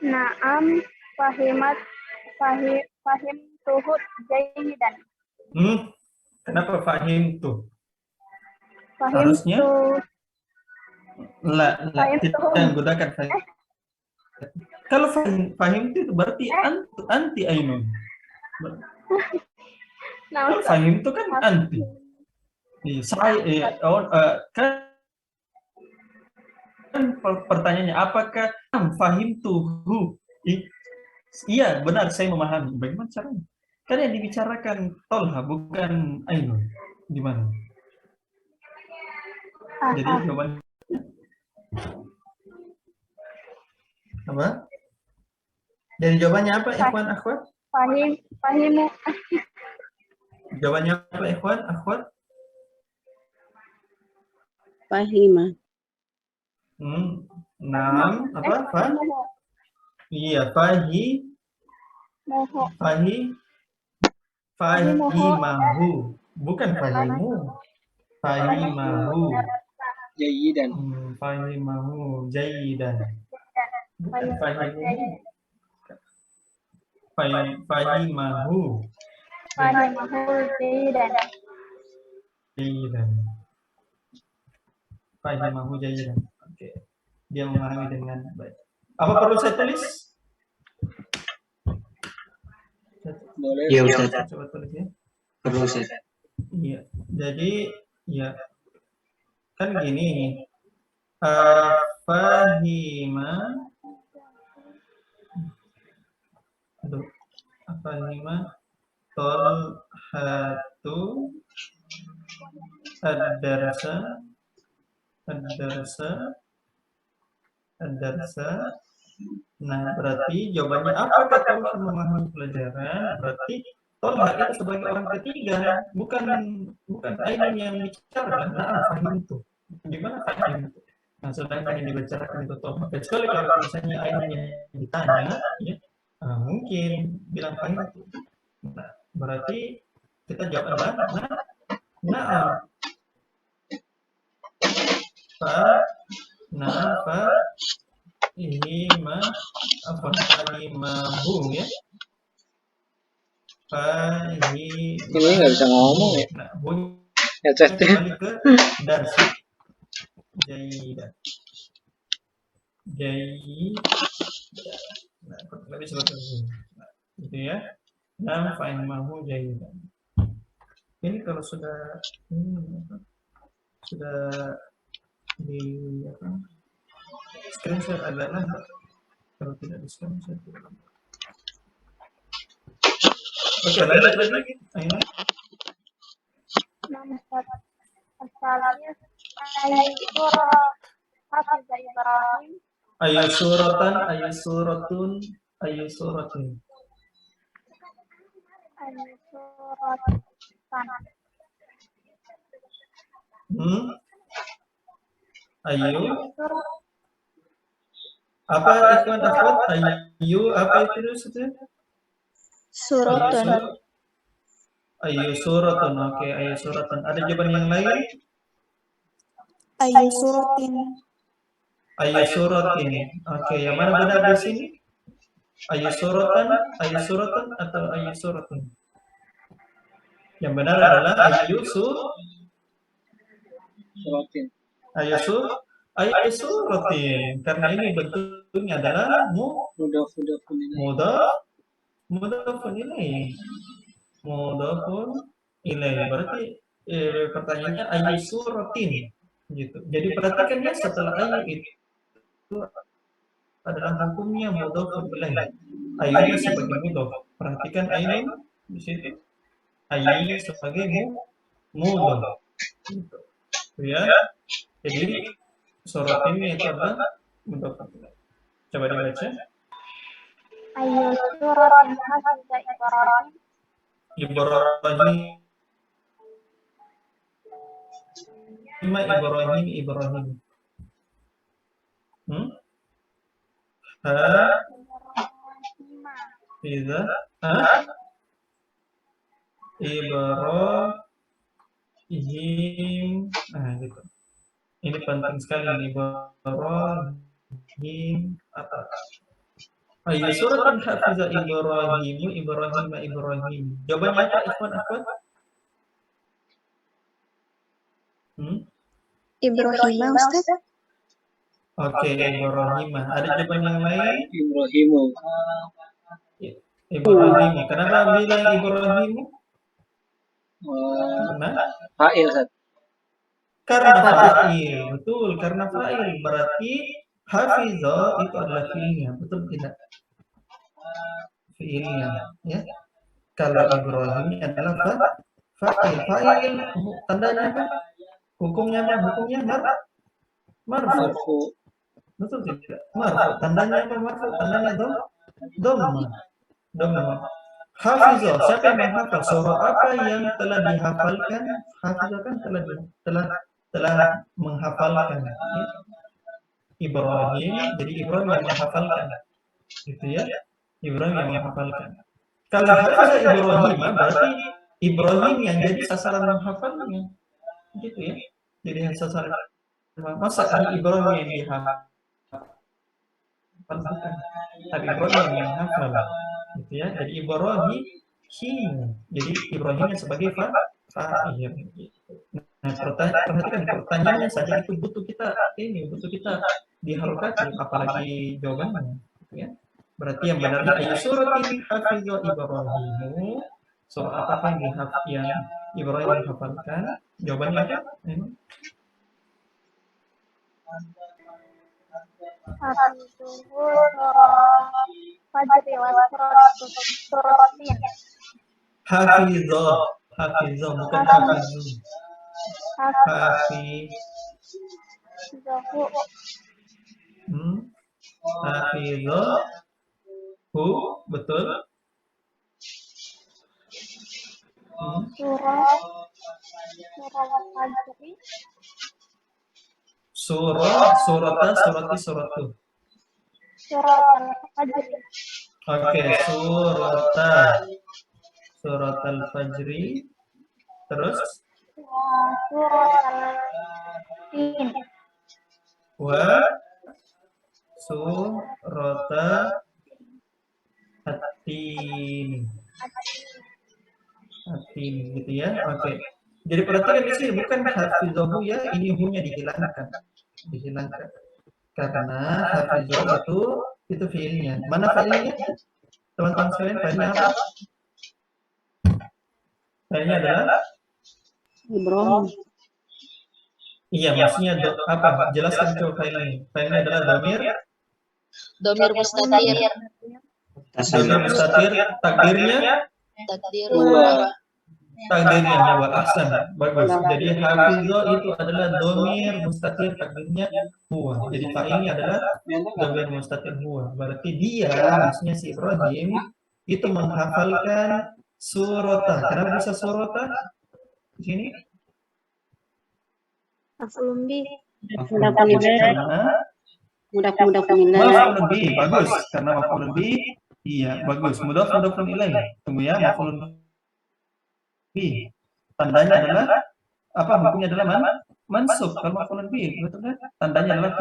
Naam, fahimat, fahim tuhut jayidan. Kenapa fahim tuh? Fahim Harusnya tuh. Fahim tidak menggunakan fahim. Kalau fahim itu berarti anti ainun. Kalau fahim itu kan anti. Kan pertanyaannya apakah fahim tuh? Iya, benar saya memahami. Bagaimana caranya? Kan yang dibicarakan Tolha bukan Ainun. Gimana? Jadi jawabannya apa? Jadi jawabannya apa, ikhwan akhwat? Fahimu. Jawabannya apa, ikhwan akhwat? Fahima. Naam, apa? Iya, fahimahu. Bukan fahimu. Fahimahu. Jayidan. Fahimahu jayidan. Bukan fahimu. Fahimahu jayidan. Fahimahu jayidan. Oke. Dia memahami dengan baik. Apa perlu saya tulis? Boleh. Iya, Ustaz. Coba tulis ya. Perlu, Ustaz. Iya. Jadi ya kan gini. Fahima Tolhatu ad-darsa. Nah, berarti jawabannya apakah Tolha memahami pelajaran? Berarti Tolha itu sebagai orang ketiga, bukan Ainun yang bicara. Nah, fahim itu. Gimana fahim itu? Nah, sedangkan yang dibicarakan itu Tolha. Kecuali kalau misalnya Ainun yang ditanya, ya, mungkin bilang fahim itu. Nah, berarti kita jawab apa? Nah, fahimahu ya. Ini nggak bisa ngomong ya. Nah, Headsetnya. kembali ke darsi. Jayidan. Nah, lebih seperti ini. Nah, gitu ya. Nah, fahimahu jayidan. Ini kalau sudah di screenshot adalah kalau tidak di screenshot. Oke, lanjut lagi. Ayo. Asalnya Ibrahim. Ayu suratan, ayu suratun, ayu suratin. Ayu. Apa ikhwan akhwat? Ayu apa itu maksudnya? Suratun. Ayu suratun. Oke, ayu suratun. Ada jawaban yang lain? Ayu suratin. Ayu suratin. Oke, yang mana benar di sini? Ayu suratan, atau ayu suratun? Yang benar adalah ayu suratin. Ayu suratin. Karena ini bentuknya adalah mudhafun ilaih. Berarti pertanyaannya ayu suratin gitu. Jadi perhatikan ya, setelah ayu itu adalah hukumnya mudhafun ilaih. Ayunya sebagai mudhaf. Perhatikan ayu di situ. Ayunya sebagai mudhaf. Gitu. Ya. Jadi suratin itu adalah mudhafun ilaih. Coba dibaca. Ayu suratin hasiba Ibrahim. Ibrahim. Ibrahim. Nah, gitu. Ini penting sekali nih, Ibrahim atas. Ayo suratin hafiza Ibrahimu Ibrahim. Jawabannya apa, Ikhwan Akhwat? Ibrahim Ustaz. Oke, Ibrahim. Ada jawaban yang lain? Ibrahimu. Ibrahim. Kenapa bilang Ibrahim? Karena Fa'il, Ustaz. karena fa'il. Betul, karena fa'il. Berarti hafizah itu adalah fiilnya. Betul tidak? Fiilnya, ya. Kalau Ibrahim adalah fa'il. Fa'il tandanya apa? Hukumnya apa? Hukumnya marfu. Marfu. Betul tidak? Marfu. Tandanya apa marfu? Tandanya dhamma. Hafizah. Siapa yang menghafal? Surah apa yang telah dihafalkan? Hafizah kan telah menghafalkan. Ya. Ibrahim. Jadi Ibrahim yang menghafalkan. Gitu ya. Ibrahim yang menghafalkan. Kalau hafizah Ibrahim berarti Ibrahim yang jadi sasaran menghafalnya. Gitu ya. Jadi sasaran. Masa Ibrahim yang dihafal? Bukan. Tapi Ibrahim yang menghafal. Gitu ya. Jadi Ibrahim. Jadi Ibrahimnya sebagai fa'il. Gitu. Nah, perhatikan pertanyaannya saja itu butuh kita diharokati, apalagi jawabannya. Gitu ya. Berarti yang benarnya ayu surat ini hafizah Ibrahimu. Surah apa yang Ibrahim hafalkan? Jawabannya apa? Hafidhuhu surah Fajri wa surah Tin. Hafizah bukan hafizun. Hafidhuhu Hafidhahu, betul. surah Fajri. Surati. Surah Al-Fajri. Oke, surat Al-Fajri. Terus Surah Al-Tin. wa surata At-Tin gitu ya. Oke. Jadi perhatikan di sini bukan hafizahu ya, ini hunya dihilangkan. Karena hafizahu itu fiilnya. Mana fiilnya? Teman-teman sekalian, fiilnya apa? Fiilnya adalah Ibrahim. Iya, maksudnya apa? Jelaskan coba fiilnya. Fiilnya adalah Domir mustatir. Domir mustatir, takdirnya huwa. Ahsan, bagus. Jadi hafizah itu adalah domir mustatir, takdirnya huwa. Jadi fa'ilnya adalah domir mustatir huwa. Berarti dia, maksudnya si Ibrahim itu menghafalkan surata. Kenapa bisa surata? Di sini? Maf'ulun bih. Mudafun ilaih. Maf'ulun bih, bagus. Karena maf'ulun bih, iya, bagus. Mudafun ilaih. Tunggu ya, maf'ulun bih. Tandanya adalah apa? Hukumnya adalah mansub. Kalau maf'ulun bih, betul kan? Tandanya adalah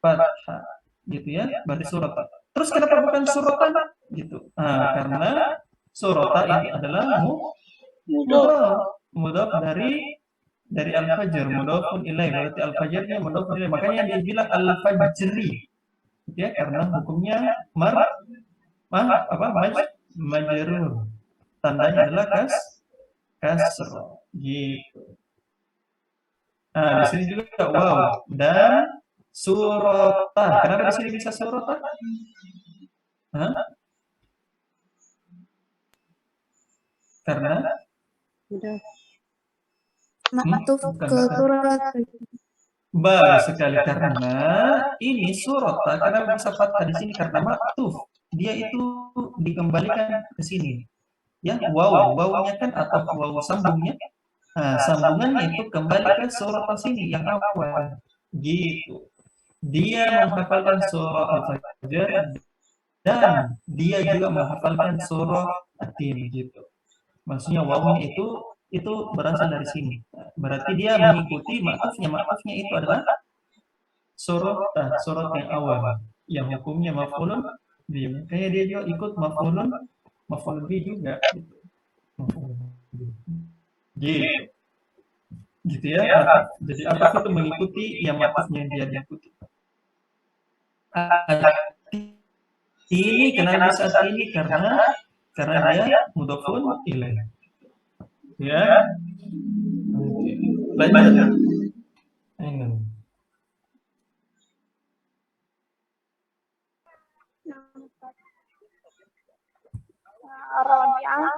fathah. Gitu ya, berarti surata. Terus kenapa bukan suratan? Gitu. Karena surata itu adalah mudaf dari al-fajr, mudafun ilaih. Berarti al-fajrnya mudafun ilaih. Makanya dia bilang al-fajri. Ya, karena hukumnya majrur. Tandanya adalah kasr. Gitu. Di sini juga wow dan surata. Kenapa di sini bisa surata? Karena Maktuf ke surat. bagus sekali, karena ini surata. Kenapa bisa fathah di sini? Karena maktuf. Dia itu dikembalikan ke sini. Ya, wawnya kan atau waw sambungnya. Sambungannya itu kembali ke surata sini yang awal. Gitu. Dia menghafalkan surah Al-Fajr dan dia juga menghafalkan surah At-Tin gitu. Maksudnya wawnya itu berasal dari sini. Berarti dia mengikuti maktufnya itu adalah surat yang awal yang hukumnya maf'ulun bi. Makanya dia juga ikut maf'ulun bi juga gitu. Maf'ulun bi. Gitu. Gitu ya. Jadi ataf itu mengikuti yang matafnya dia ikuti. Ini kenapa bisa ini karena dia mudhofun ilaih. Ya. Lanjut. Ayo. Rabi'ah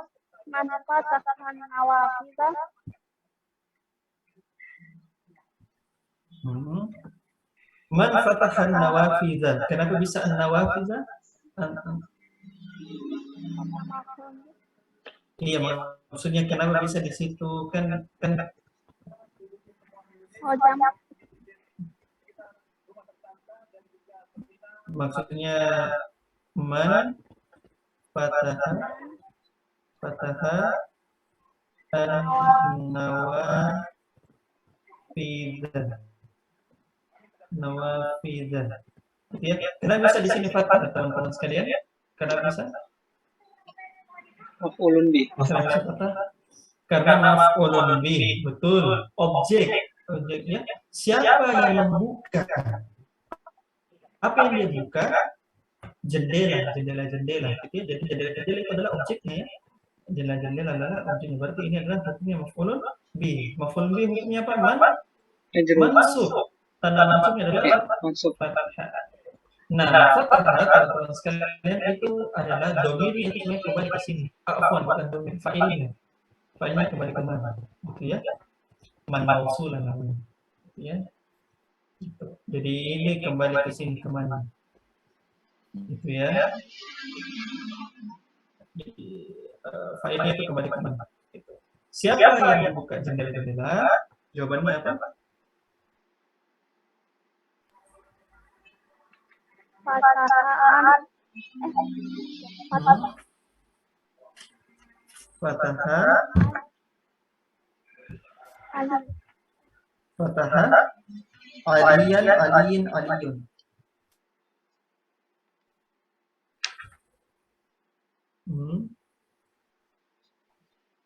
man fatahan nawafidha. Man fatahan nawafidha. Kenapa bisa an-nawafidha? Iya, maksudnya kenapa bisa di situ kan Oh, jamak. maksudnya man fataha nawafidha. Ya, kenapa bisa di sini fathah teman-teman sekalian? Kenapa bisa? Maf'ulun bi. Kenapa bisa fathah? Karena maf'ulun bih, betul. Objeknya siapa yang membuka? Apa yang dia buka? Jendela. Gitu ya. Jadi jendela itu adalah objeknya ya. Jendela adalah objeknya. Berarti ini adalah hukumnya maf'ulun bih. Maf'ulun bih hukumnya apa? Mansub. Tanda mansubnya adalah Mansub. fathah. Nah, fathah teman-teman sekalian itu adalah domir yang kembali ke sini. Afwan, bukan domir, fa'ilnya. Fa'ilnya kembali ke mana? Gitu ya. Man mausulan namanya. Gitu ya. Gitu. Jadi ini kembali ke sini ke mana? Gitu ya. Jadi fa'ilnya itu kembali ke mana? Gitu. Siapa yang membuka jendela-jendela? Jawabannya apa? Fataha aliyun.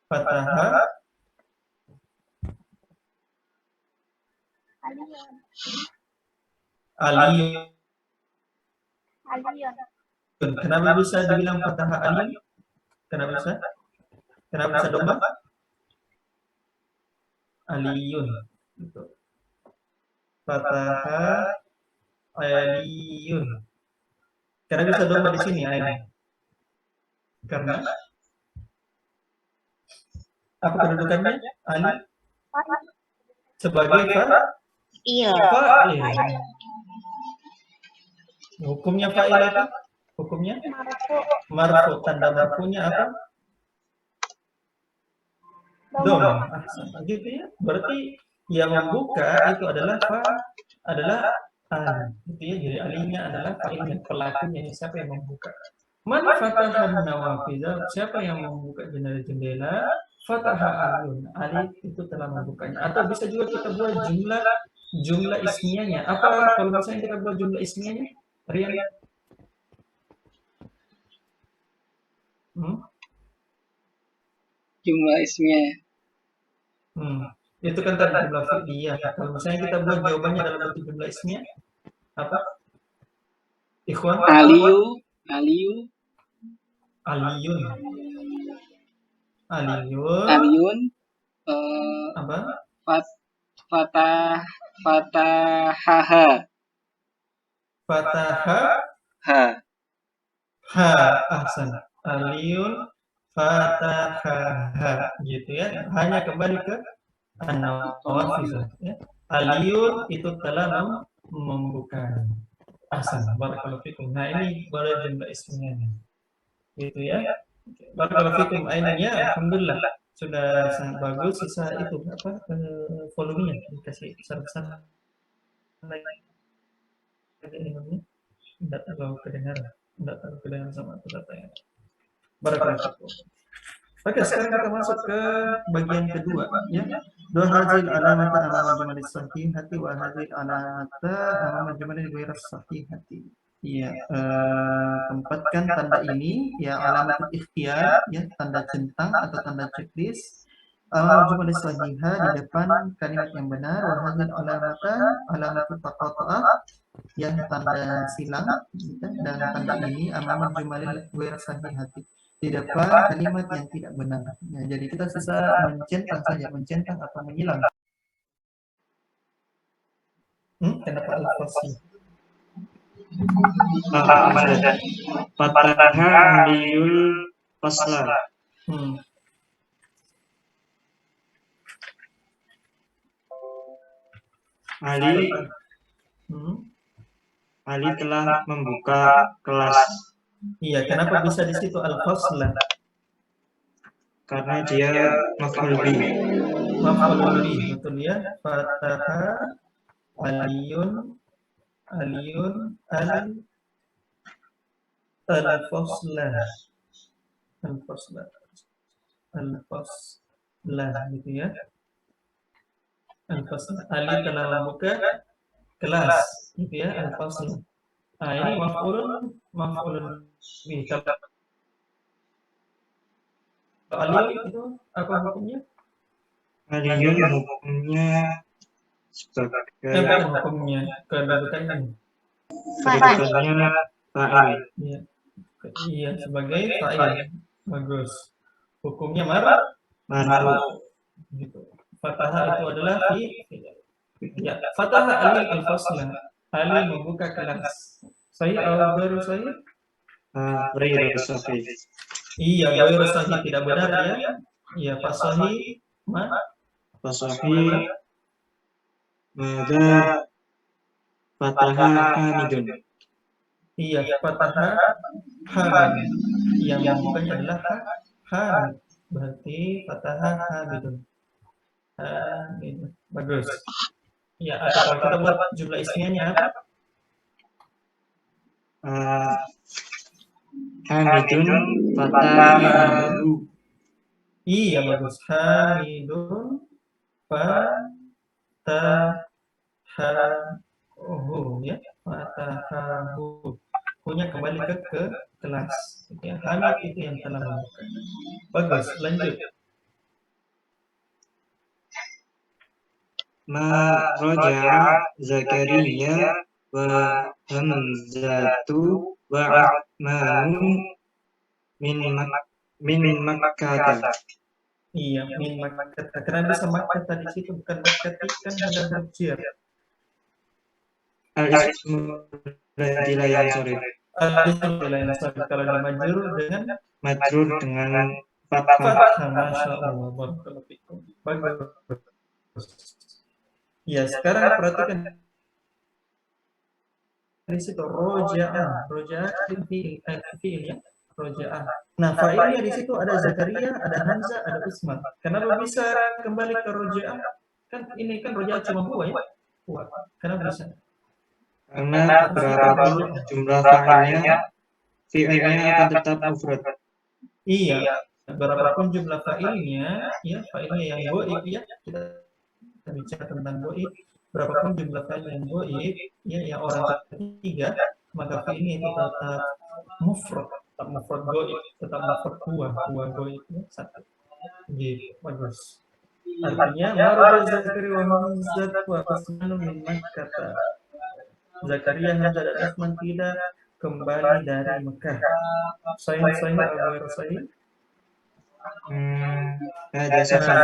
Fataha aliyun. Kenapa bisa dibilang fathah aliyun? Kenapa bisa domba? Aliyun. Gitu. Fathah aliyun. Kenapa bisa domba di sini ayat? Karena apa kedudukannya? Ali sebagai Iya. fa'il. Hukumnya fa'il apa? Hukumnya marfu. Tanda marfunya apa? Dom. Gitu ya. Berarti yang membuka itu adalah al. Gitu ya. Jadi alinya adalah fa'ilnya, pelakunya. Siapa yang membuka? Man fatahan nawafidha, siapa yang membuka jendela-jendela? Fataha aliyun. Ali itu telah membukanya. Atau bisa juga kita buat jumlah ismiyahnya. Apa kalau misalnya kita buat jumlah ismiyahnya? Rian? Jumlah ismiyah. Itu kan tadi jumlah fi'liyah. Kalau misalnya kita buat jawabannya dalam bentuk jumlah ismiyah, apa? Ikhwan? Aliyun. Apa? Fatahaha. Ahsan. Aliyun fatahaha. Gitu ya. Hanya kembali ke an-nawafidh ya. Aliyun itu telah membuka. Ahsan. Barakallahu fikum. Nah, ini baru jumlah ismnya. Gitu ya. Barakallahu fikum. Ainnya alhamdulillah sudah sangat bagus. Sisa itu apa? Volumenya dikasih besar-besar. Tidak terlalu kedengaran sama pesertanya. Barakallahu. Oke, sekarang kita masuk ke bagian kedua ya. Dua hadil alamata amama jumalis sahihati wa hadil alamata amama jumalis ghairas sahihati. Ya, tempatkan tanda ini ya alamat ikhtiyar ya tanda centang atau tanda checklist jumlah sahihah di depan kalimat yang benar wa hadhihi alamatan alamatut taqatta'ah yang tanda silang gitu, dan tanda ini amamat jumalil ghair sahihati di depan kalimat yang tidak benar. Ya, jadi kita bisa mencentang saja, mencentang atau menyilang. Kenapa al-fasl? Fataha aliyul fasla. Ali telah membuka kelas. Iya, kenapa bisa di situ al-fasla? Karena dia maf'ul bih. Maf'ul bih, betul ya. Fataha aliyun al-fasla gitu ya. Al-fasla, Ali telah membuka kelas gitu ya, al-fasla. Ini maf'ulun bih. Kalau aliyun itu apa hukumnya? Aliyun hukumnya sebagai bukan hukumnya, kedudukannya. kedudukannya fa'il. Iya, sebagai fa'il. Bagus. Hukumnya marfu. Gitu. Fataha itu adalah ya, fataha Ali al-fasla. Ali membuka kelas. Sahih atau baru sahih? Ghairu sahih. Iya, baru sahih, tidak benar ya. Iya, pas sahih Fasahih mada fataha hamidun. Iya, fataha hamid. Yang membukanya adalah hamid. Berarti fataha hamidun. Bagus. Ya, atau kalau kita buat jumlah ismianya apa? Hamidun fatahahu. Iya, bagus. Hamidun fatahahu ya. Fatahahu. Punya kembali ke kelas. Ya, Hamid itu yang telah membuka. Bagus, lanjut. Ma roja'a Zakaria wa Hamzatu wa Rahmanu min Makkah. Iya, min Makkah. Karena bisa Makkah tadi situ bukan Makkah kan ada berjir. Al-ismu ladzi yang sorry. Al-ismu yang sorry kalau dimajrur dengan fathah. Masya Allah, barakallahu fikum. Bagus. Ya, sekarang perhatikan di situ roja'a fi'il ya, roja'a. Nah, fa'ilnya di situ ada Zakaria, ada Hamzah, ada Ismat. Kenapa bisa kembali ke roja'a? Kan ini kan roja'a cuma dua ya. Kenapa bisa? Karena berapapun jumlah fi'ilnya akan tetap mufrad. Iya, berapapun jumlah fa'ilnya, ya fa'ilnya yang goib ya, kita bicara tentang goib, berapapun jumlah fa'il yang goib, ya yang orang ketiga, maka fi'ilnya itu tetap mufrad goib, tetap mufrad dua goib ya, satu. Gitu, bagus. Artinya marud Zakaria wa Hamzah wa Usman min Makkah. Zakaria, Hamzah dan Usman tidak kembali dari Mekah. Sahih atau sahih? Ada sahih.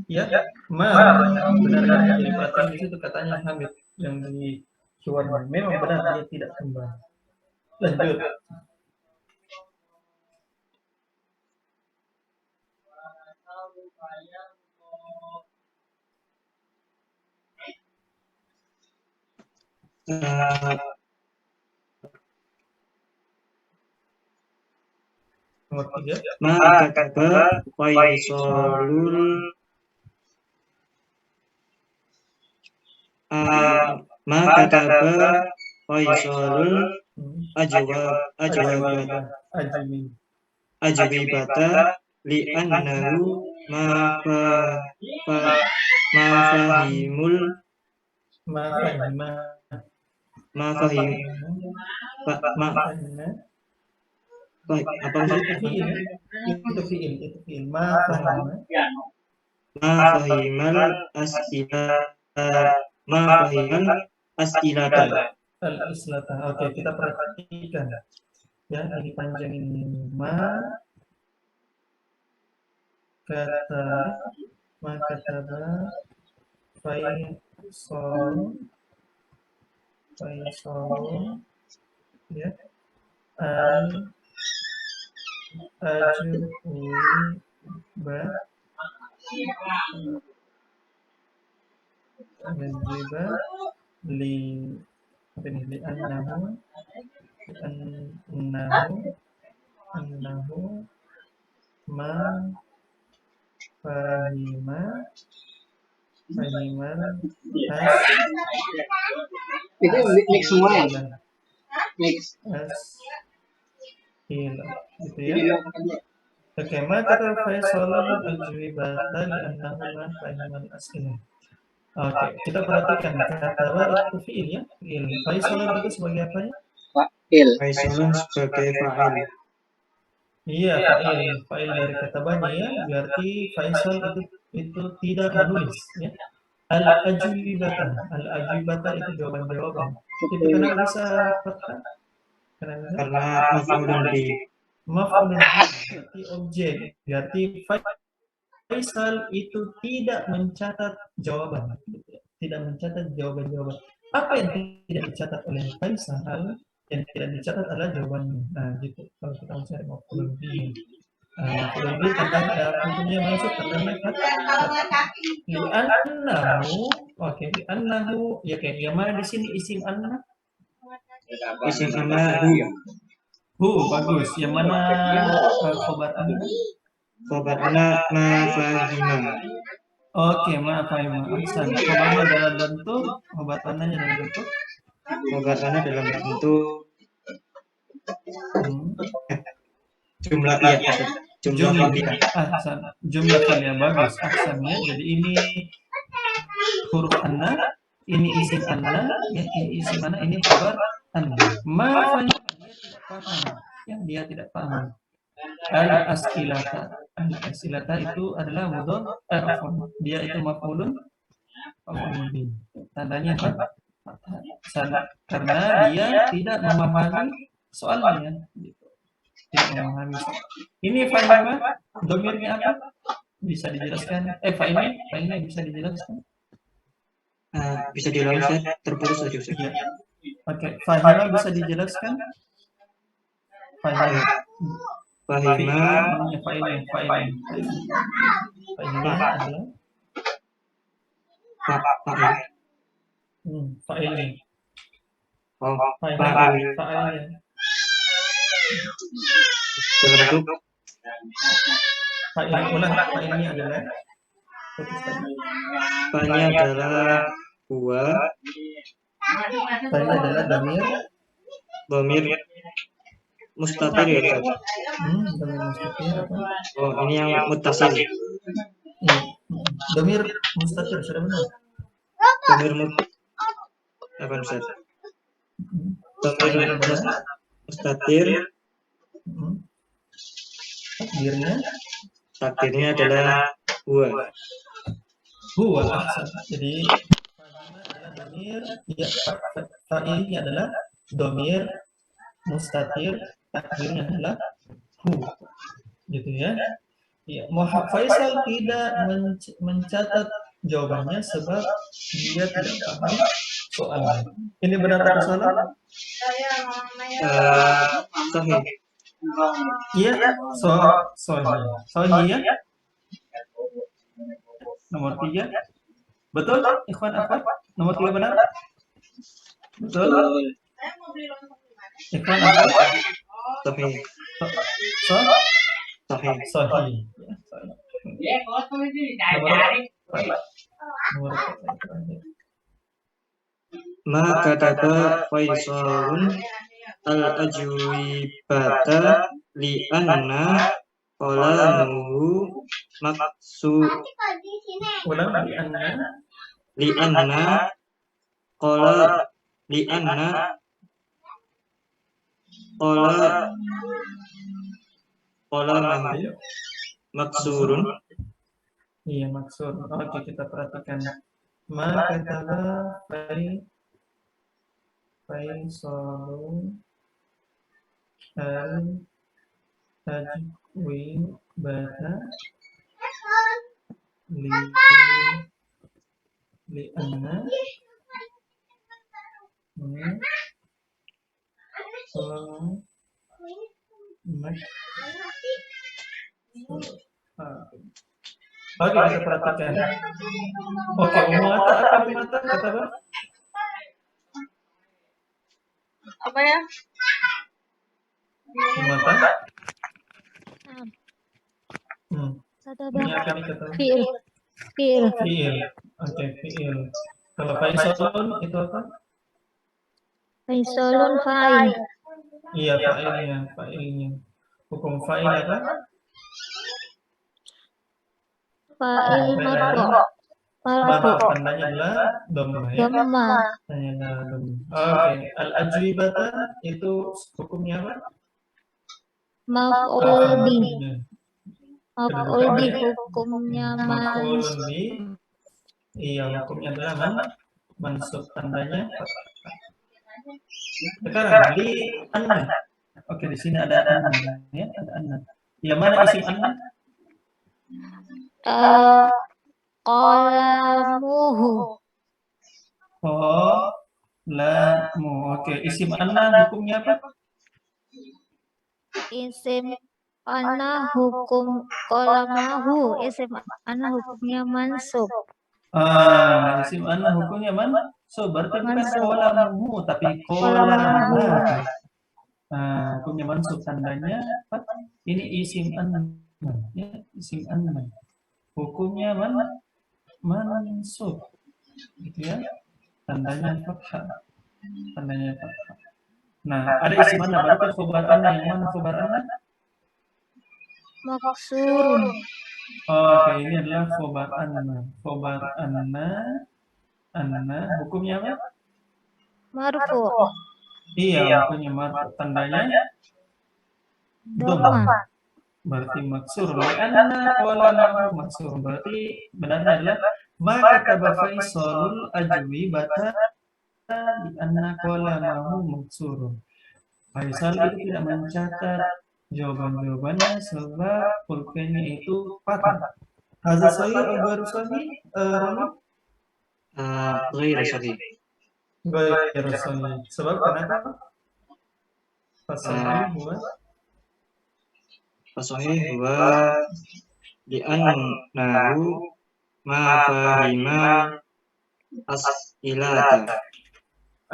Ya, benar jadi perhatian di situ katanya Hamid yang di Suwarman memang benar dia tidak kembali. Lanjut. Nomor 3. Maka Faisalul ajwibata li'annahu ma fahimul Ma fahima. ma fahim ma apa maksudnya? Itu fiil. Ma fahima. Ma fahimal as'ilata. Al-islata. Oke, kita perhatikan. Ya, ini panjang ini. Ma kataba Faisal ya al-ajwiba li apa ini li annahu ma fahimal Itu mix semua ya? Mix. Gitu ya. Oke, maka Faisal al-ajwibata li annahu ma fahimal as'ilah. Oke, kita perhatikan kata itu fiil ya. Fiil. Faisal itu sebagai apa ya? Fa'il. Faisalun sebagai fa'il. Iya, fa'il dari kata bani ya. Berarti Faisal itu tidak menulis ya. Al-ajwibata itu jawaban-jawaban. Itu kenapa bisa fathah? Karena maf'ulun bi. Maf'ulun bi berarti objek. Berarti Faisal itu tidak mencatat jawaban. Tidak mencatat jawaban-jawaban. Apa yang tidak dicatat oleh Faisal? Yang tidak dicatat adalah jawabannya. Nah, gitu. Kalau kita mencari maf'ulun bi. Maf'ulun bi tentunya masuk tandanya li'annahu ya kayak yang mana di sini isim anna? Isim anna hu. Bagus. Yang mana khobar anna? Khobar anna ma fahima. Oke, ma fahima. Ahsan. Khobarnya dalam bentuk, khobar annanya dalam bentuk. Khobar anna dalam bentuk jumlah iya. Jumlah fi'il. Ahsan. Jumlah fi'il yang bagus. Ahsan ya. Jadi ini huruf anna, ini isim anna, ini isim anna, ini khobar anna. Ma fahima dia tidak paham. Yang dia tidak paham. Al-as'ilata itu adalah mudhaf dia itu maf'ulun bi. Tandanya apa? Karena dia tidak memahami soalnya. Tidak memahami soal. Ini fa'ilnya domirnya apa? Bisa dijelaskan? Fa'ilnya bisa dijelaskan? Bisa diulang terputus saja Ustaz. Iya. Oke, fa'ilnya bisa dijelaskan? Fa'ilnya adalah fa'ilnya. Dalam bentuk fa'ilnya adalah huwa. Fa'ilnya adalah Dhamir mustatir ya Ustaz. Dhamir mustatir apa? Oh, ini yang muttasil. Dhamir mustatir sudah benar. Dhamir apa Ustaz? Dhamir mustatir. Takdirnya adalah huwa. Jadi fa'ilnya adalah dhamir mustatir, takdirnya adalah hu. Gitu ya. Ya, Faisal tidak mencatat jawabannya sebab dia tidak paham soalnya. Ini benar atau salah? Sahih. Iya, sahih ya. Nomor 3. Betul, Ikhwan Akhwat? Nomor 3 benar? Betul. Ikhwan Akhwat? Sahih. Sahih. Ma kataba Faisalun al-ajwibata li anna qalamuhu maksu ulang li'anna qala li'anna qala ayo. maksurun Iya, maksud. Oke, kita perhatikan. Ma kataba Faisalun al tajwid bata li anna mak Oke, kita perhatikan. Oke, umata apa umata kata apa? Apa ya? Umata? Sadaba. Ini apa nih kata? Fi'il. Fi'il. Fi'il. Oke, fi'il. Kalau Faisalun itu apa? Faisalun fa'il. Iya, fa'ilnya. Hukum fa'il apa? Fa'il marfu. Marfu. Marfu. Tandanya adalah dhamma ya. Dhamma. Tandanya adalah dhamma. Oke, al-ajwibata itu hukumnya apa? Maf'ul bi. Hukumnya. Maf'ul bi hukumnya Maf'ulun mansub. bi. Iya, hukumnya adalah mansub, tandanya fathah. Sekarang di anna. Oke, di sini ada anna ya, ada anna. Yang mana isim anna? Qalamuhu. Oh, lamu. Oke, isim anna hukumnya apa? Isim ana hukum qalamahu. Isim ana hukumnya mansub. Isim anna hukumnya mansub. Berarti bukan Mansub. qalamuhu tapi qalamahu. Hukumnya mansub, tandanya apa? Ini isim anna. Ya, isim anna. Hukumnya mansub. Gitu ya. Tandanya fathah. Nah, ada isim anna, berarti khobar anna. Yang mana khobar anna? Maksurun. Oke, ini adalah khobar anna. Khobar anna hukumnya apa? Marfu. Iya, hukumnya marfu. Tandanya Dhamma. berarti maksur. Anna qala maksur. Berarti benarnya adalah maka kata Faisalul ajwi bata di anna qala maksur. Faisal itu tidak mencatat jawaban-jawabannya sebab pulpennya itu patah. Hadza sahih atau baru sahih? Roni? ghairu sahih. Baru sahih. Sebab kenapa? Fasahih buat Fasahih wa li'annahu ma fahima as'ilata.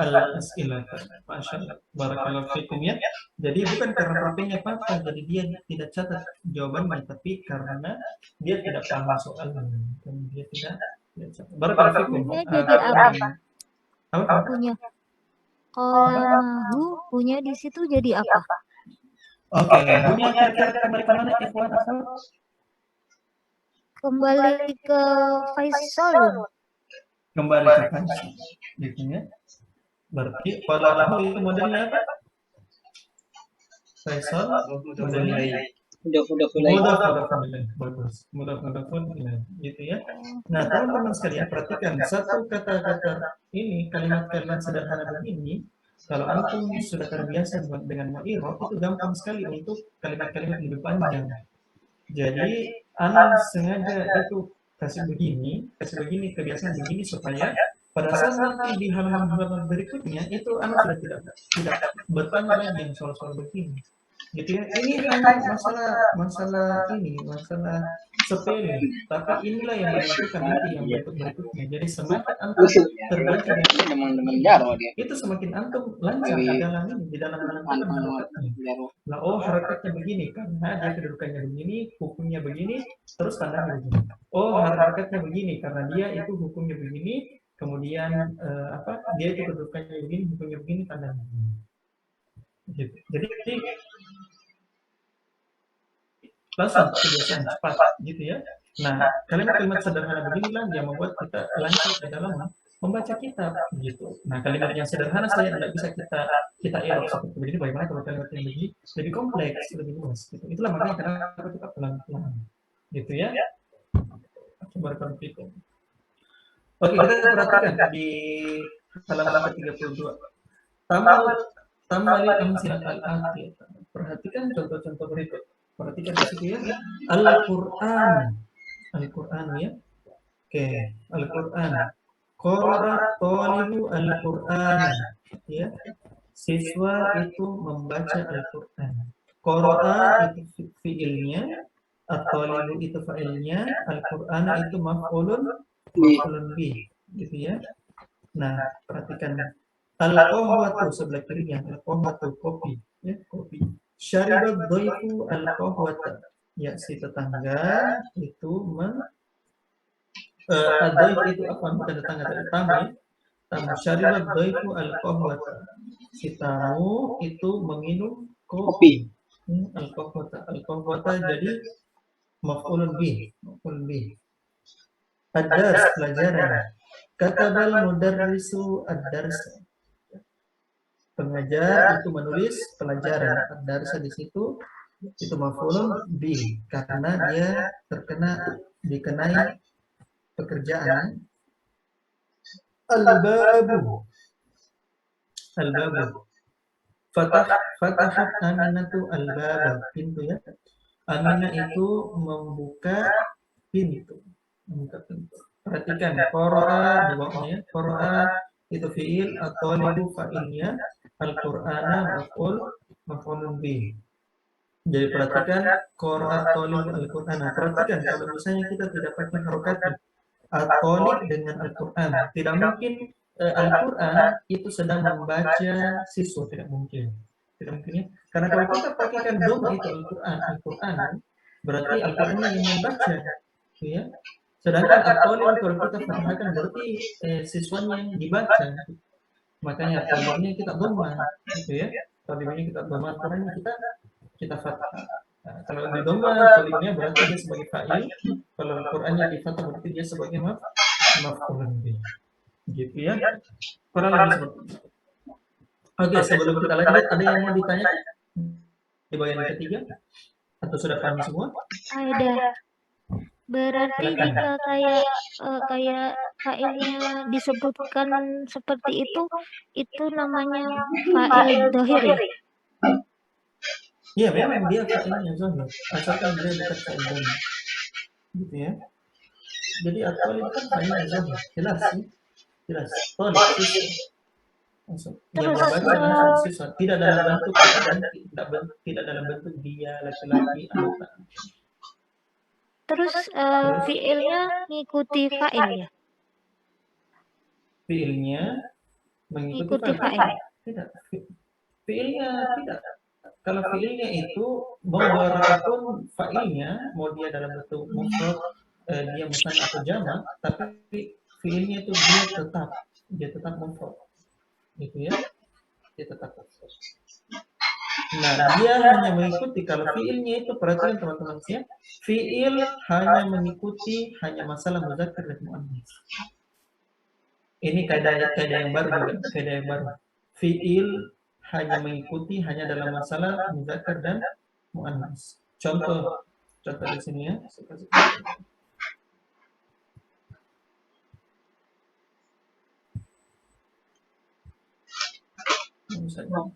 al-as'ilata. Masya Allah. Barakallahu fikum ya. Jadi bukan karena pulpennya patah, jadi dia tidak catat jawabannya, tapi karena dia tidak paham soalnya. Dan dia tidak catat. Barakallahu fikum. Punya jadi apa? Apa? Punya qalamahu. Punya di situ jadi apa? Oke, punya kira-kira kembali ke mana ikhwan asal? Kembali ke Faisalun. Kembali ke Faisal. Gitu ya. Berarti qalahu itu modelnya apa? Faisal modelnya Udah. bagus. Mudah gitu ya. Nah, teman-teman sekalian perhatikan satu kata-kata ini, kalimat-kalimat sederhana begini. Kalau antum sudah terbiasa dengan ma'irab, itu gampang sekali untuk kalimat-kalimat lebih panjang. Jadi, anak sengaja itu kasih begini kebiasaan begini supaya pada saat nanti di halaman-halaman berikutnya itu anak sudah tidak bertanya lagi yang soal-soal begini. Gitu ya. Ini hanya masalah sepele, tapi inilah yang menentukan nanti yang berikutnya. Jadi semakin antum terbiasa Teman-teman Jaro dia. itu semakin antum lancar di dalam menentukan harakatnya. Nah, oh harakatnya begini karena dia kedudukannya begini, hukumnya begini, terus tandanya begini. Oh harakatnya begini karena dia itu hukumnya begini, kemudian dia itu kedudukannya begini, hukumnya begini, tandanya begini. Gitu. Jadi langsung kebiasaan cepat gitu ya. Nah, kalimat-kalimat sederhana beginilah yang membuat kita lancar di dalam membaca kitab gitu. Nah, kalimat yang sederhana saya tidak bisa kita elok seperti begini. Bagaimana kalau kalimat yang lebih kompleks, lebih luas gitu. Itulah makanya kenapa kita pelan-pelan gitu ya. Coba konflik. Oke, kita perhatikan di halaman ke-32. Tamal amsilah al-atiyah. Perhatikan contoh-contoh berikut. Perhatikan di situ ya. Al-Qur'an. Al-Qur'an ya. Oke, Al-Qur'an. Qara'a thalibu Al-Qur'an. Ya. Siswa itu membaca Al-Qur'an. Qara'a itu fiilnya, at-thalibu itu fa'ilnya, Al-Qur'an itu maf'ulun bih gitu ya. Nah, perhatikan al-qahwatu sebelah kirinya, al-qahwatu kopi ya, kopi. Syaribat dhaifu al-qahwata, ya si tetangga itu ad-dhaif itu apa? Bukan tetangga dari tamu ya. Tamu. Syaribat dhaifu al-qahwata, si tamu itu meminum kopi. Al-qahwata jadi maf'ulun bih, Ad-dars pelajaran. Katabal mudarrisu ad-darsa. Pengajar itu menulis pelajaran. Ad-darsa di situ itu maf'ulun bih karena dia dikenai pekerjaan. Al-babu. Fatahat Aminatu al-baba, pintu ya. Aminah itu membuka pintu. Perhatikan qara'a di bawahnya. Qara'a itu fiil, at-thalibu fa'ilnya, al-Qur'ana maf'ulun bih. Jadi perhatikan qara'a at-thalibu al-Qur'ana. Perhatikan kalau misalnya kita tidak pakai harokat at-thalib dengan Al-Qur'an, tidak mungkin Al-Qur'an itu sedang membaca siswa, tidak mungkin ya. Karena kalau kita pakaikan doma itu Al-Qur'an berarti Al-Qur'an yang membaca ya. Sedangkan at-thalib kalau kita fathahkan berarti siswanya yang dibaca. Makanya thalibnya kita doma gitu ya. Thalibnya kita doma, Al-Qur'annya kita fathah. Nah, kalau di doma thalibnya berarti dia sebagai fa'il, kalau Al-Qur'annya di fathah berarti dia sebagai maf'ulun bih. Gitu ya. Kurang lebih seperti itu. Oke, sebelum kita lanjut ada yang mau ditanya di bagian ketiga atau sudah paham semua? Ada. Berarti jika kayak fa'ilnya disebutkan seperti itu namanya fa'il dhahir ya? Iya, memang dia fa'ilnya zahir, asalkan dia bukan fa'il dhamma. Gitu ya. Jadi at-thalib kan fa'ilnya zahir, jelas sih. Jelas. Thalib siswa. Yang membaca langsung siswa, tidak dalam bentuk tidak dalam bentuk dia laki-laki anak. Terus fiilnya ngikuti fa'il ya? Fiilnya mengikuti fa'il. Tidak. Fiilnya tidak. Kalau fiilnya itu mau berapapun fa'ilnya, mau dia dalam bentuk mufrad, dia musanna atau jamak, tapi fiilnya itu dia tetap mufrad. Gitu ya. Dia tetap mufrad. Nah, dia hanya mengikuti kalau fiilnya itu, perhatikan teman-teman ya, fiil hanya mengikuti hanya masalah muzakkar dan muannats. Ini kaidah yang baru juga, kaidah yang baru. Fiil hanya mengikuti hanya dalam masalah muzakkar dan muannats. Contoh di sini ya. Misalnya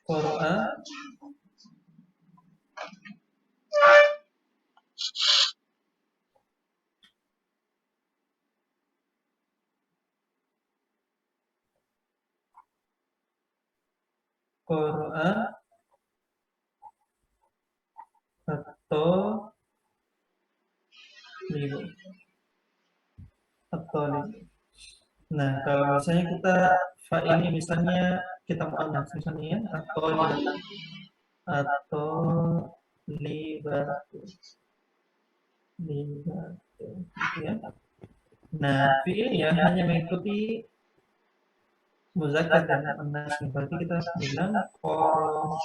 qara'a atau libu. Nah, kalau misalnya kita fa'ilnya misalnya kita muannats misalnya ya, atau libatu gitu ya. Nah, fiilnya hanya mengikuti muzakkar dan muannas. Berarti kita bilang koro.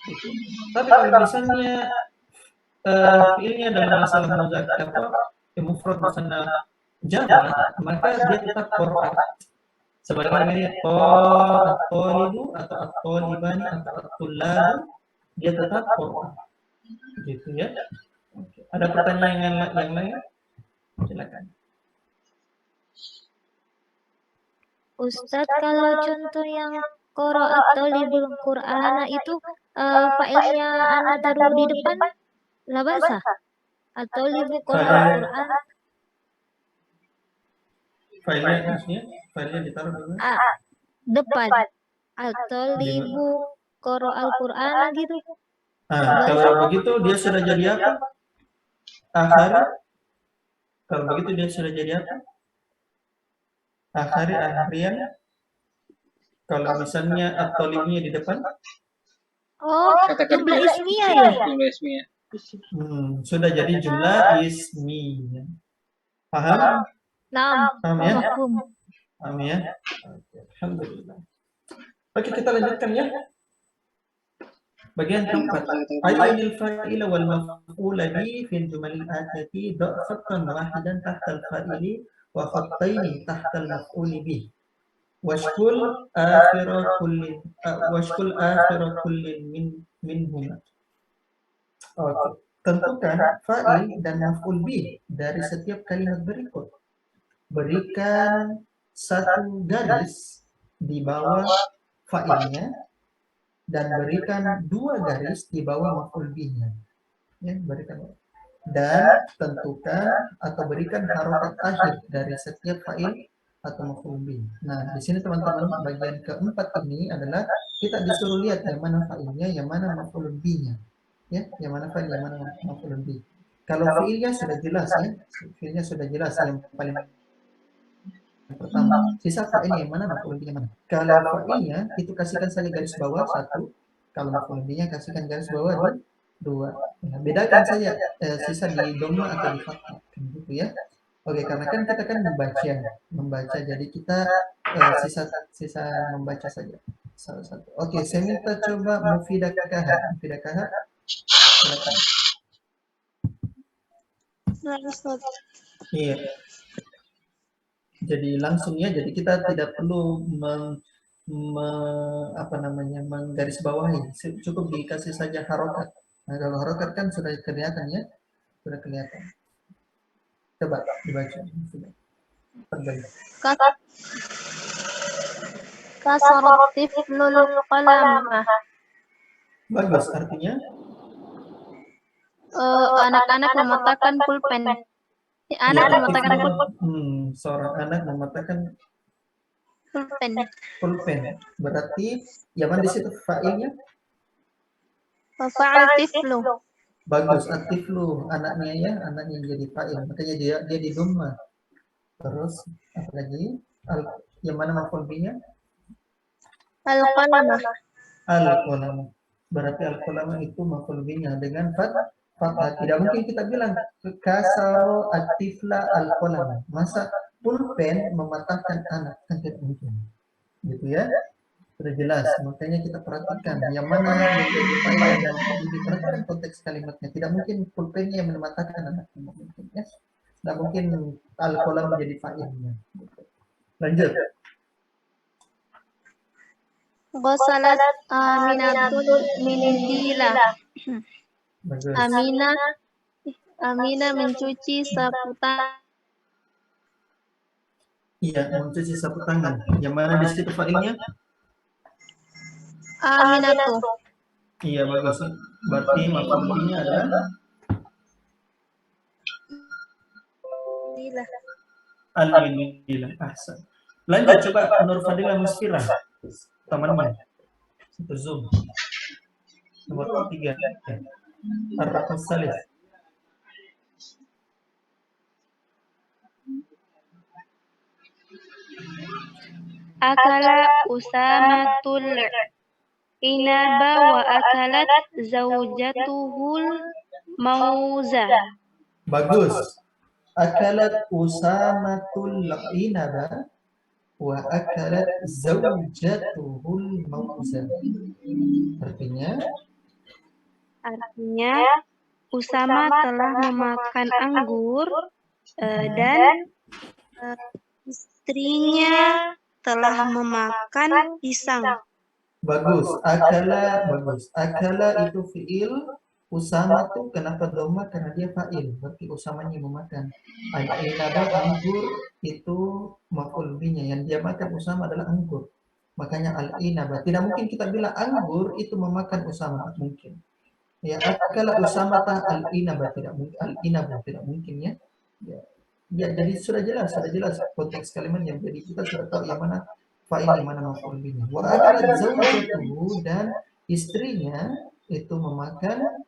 Gitu. Tapi kalau misalnya fiilnya dalam masalah muzakkar mufrad misalnya jamak, maka dia tetap qur'an. Sebagaimana at-talibu atau at-talibani atau at-tullabu, dia tetap qur'an. Gitu ya. Oke. Ada pertanyaan yang lain? Silakan. Ustadz, kalau contoh yang qira'at talibul Qur'ana itu fa'ilnya ana taruh di depan la ba'sa. At-talibu qira'at Qur'an Filenya maksudnya, filenya ditaruh di mana? depan. At-talibu qira'al Qur'ana gitu. Kalau begitu dia sudah jadi apa? Akhari. Kalau begitu dia sudah jadi apa? Akhrian. Kalau misalnya at-talibnya di depan, Oh, Kata jumlah kerja. ismiyah ya? Jumlah ismiyah. sudah jadi jumlah ismi. Paham? Naam, Paham ya? mafhum. Paham ya? Oke, alhamdulillah. Oke, kita lanjutkan ya. Bagian keempat. Aynil fa'ila wal maf'ula bi fil jumalil atati da'fatan wahidan tahta al-fa'ili wa khattaini tahta al-maf'uli bih. Washkul akhira kullin minhuma. Oke. Tentukan fa'il dan maf'ul bih dari setiap kalimat berikut. Berikan satu garis di bawah fa'ilnya dan berikan dua garis di bawah maf'ul bihnya. Ya, berikan. Dan tentukan atau berikan harokat akhir dari setiap fa'il atau maf'ul bih. Nah, di sini teman-teman bagian keempat ini adalah kita disuruh lihat yang mana fa'ilnya, yang mana maf'ul bihnya. Ya, yang mana fa'il, yang mana maf'ul bih. Kalau fi'ilnya sudah jelas ya, fi'ilnya sudah jelas yang paling pertama. Sisa fa'ilnya yang mana, maf'ul bihnya mana. Kalau fa'ilnya itu kasihkan saja garis bawah satu, kalau maf'ul bihnya kasihkan garis bawah dua. Nah, bedakan saja sisa di dhamma atau di fathah, gitu ya. Oke, karena kan kita kan membaca, jadi kita sisa membaca saja salah satu. Oke, saya minta coba Mufidakah. Silakan. Iya. Jadi langsung ya, jadi kita tidak perlu menggarisbawahi, cukup dikasih saja harokat. Nah, kalau harokat kan sudah kelihatan ya, sudah kelihatan. Coba dibaca. Perbalik. Kasarat tiflul qalamah. Bagus, artinya Anak-anak mematahkan pulpen. Anak mematahkan seorang anak mematahkan pulpen. Berarti yang mana di situ fa'ilnya? Fa'al tiflu. Bagus, atiflu, anaknya ya, anaknya jadi fa'il. Makanya dia di dhamma. Terus apa lagi? Yang mana maf'ul bihnya? Al-qalamah. Al-qalamah. Berarti al-qalamah itu maf'ul bihnya dengan fathah. Tidak mungkin kita bilang kasaro atifla al-qalamah. Masa pulpen mematahkan anak? Kan tidak mungkin. Gitu ya. Sudah jelas, makanya kita perhatikan yang mana yang jadi fa'il dan diperhatikan konteks kalimatnya. Tidak mungkin pulpennya yang mematahkan anak, tidak mungkin ya. Tidak mungkin al-qalam menjadi fa'ilnya. Lanjut. Ghasalat Aminatul Mindila. Bagus. Amina mencuci sapu tangan. Iya, mencuci sapu tangan. Yang mana di situ fa'ilnya? Aminatu. Iya, bagus. Berarti maf'ul bihnya adalah al-mindilah. Ahsan. Lanjut coba Nur Fadilah Musfirah. Temannya. Satu Zoom. Nomor 3. Ar-Raqas Salih. Akala Usamatul inaba wa akalat zaujatuhul mauza. Bagus. akalat Usamatul inaba wa akalat zawjatuhul mauza. Artinya Artinya, Usama telah memakan anggur dan istrinya telah memakan pisang. bagus. Akala itu fiil. Usama tuh kenapa doma? Karena dia fa'il. Berarti usamanya memakan. Al-inaba anggur itu maf'ul bihi-nya. Yang dia makan Usama adalah anggur. Makanya al-inaba. Tidak mungkin kita bilang anggur itu memakan Usama. Tidak mungkin. Ya, akala Usama al-inaba. Tidak mungkin. Al-inaba tidak mungkin ya. Ya, jadi sudah jelas konteks kalimatnya. Jadi kita sudah tahu yang mana fa'il, yang mana maf'ul bihi. Wa akalat zawjatuhu, dan istrinya itu memakan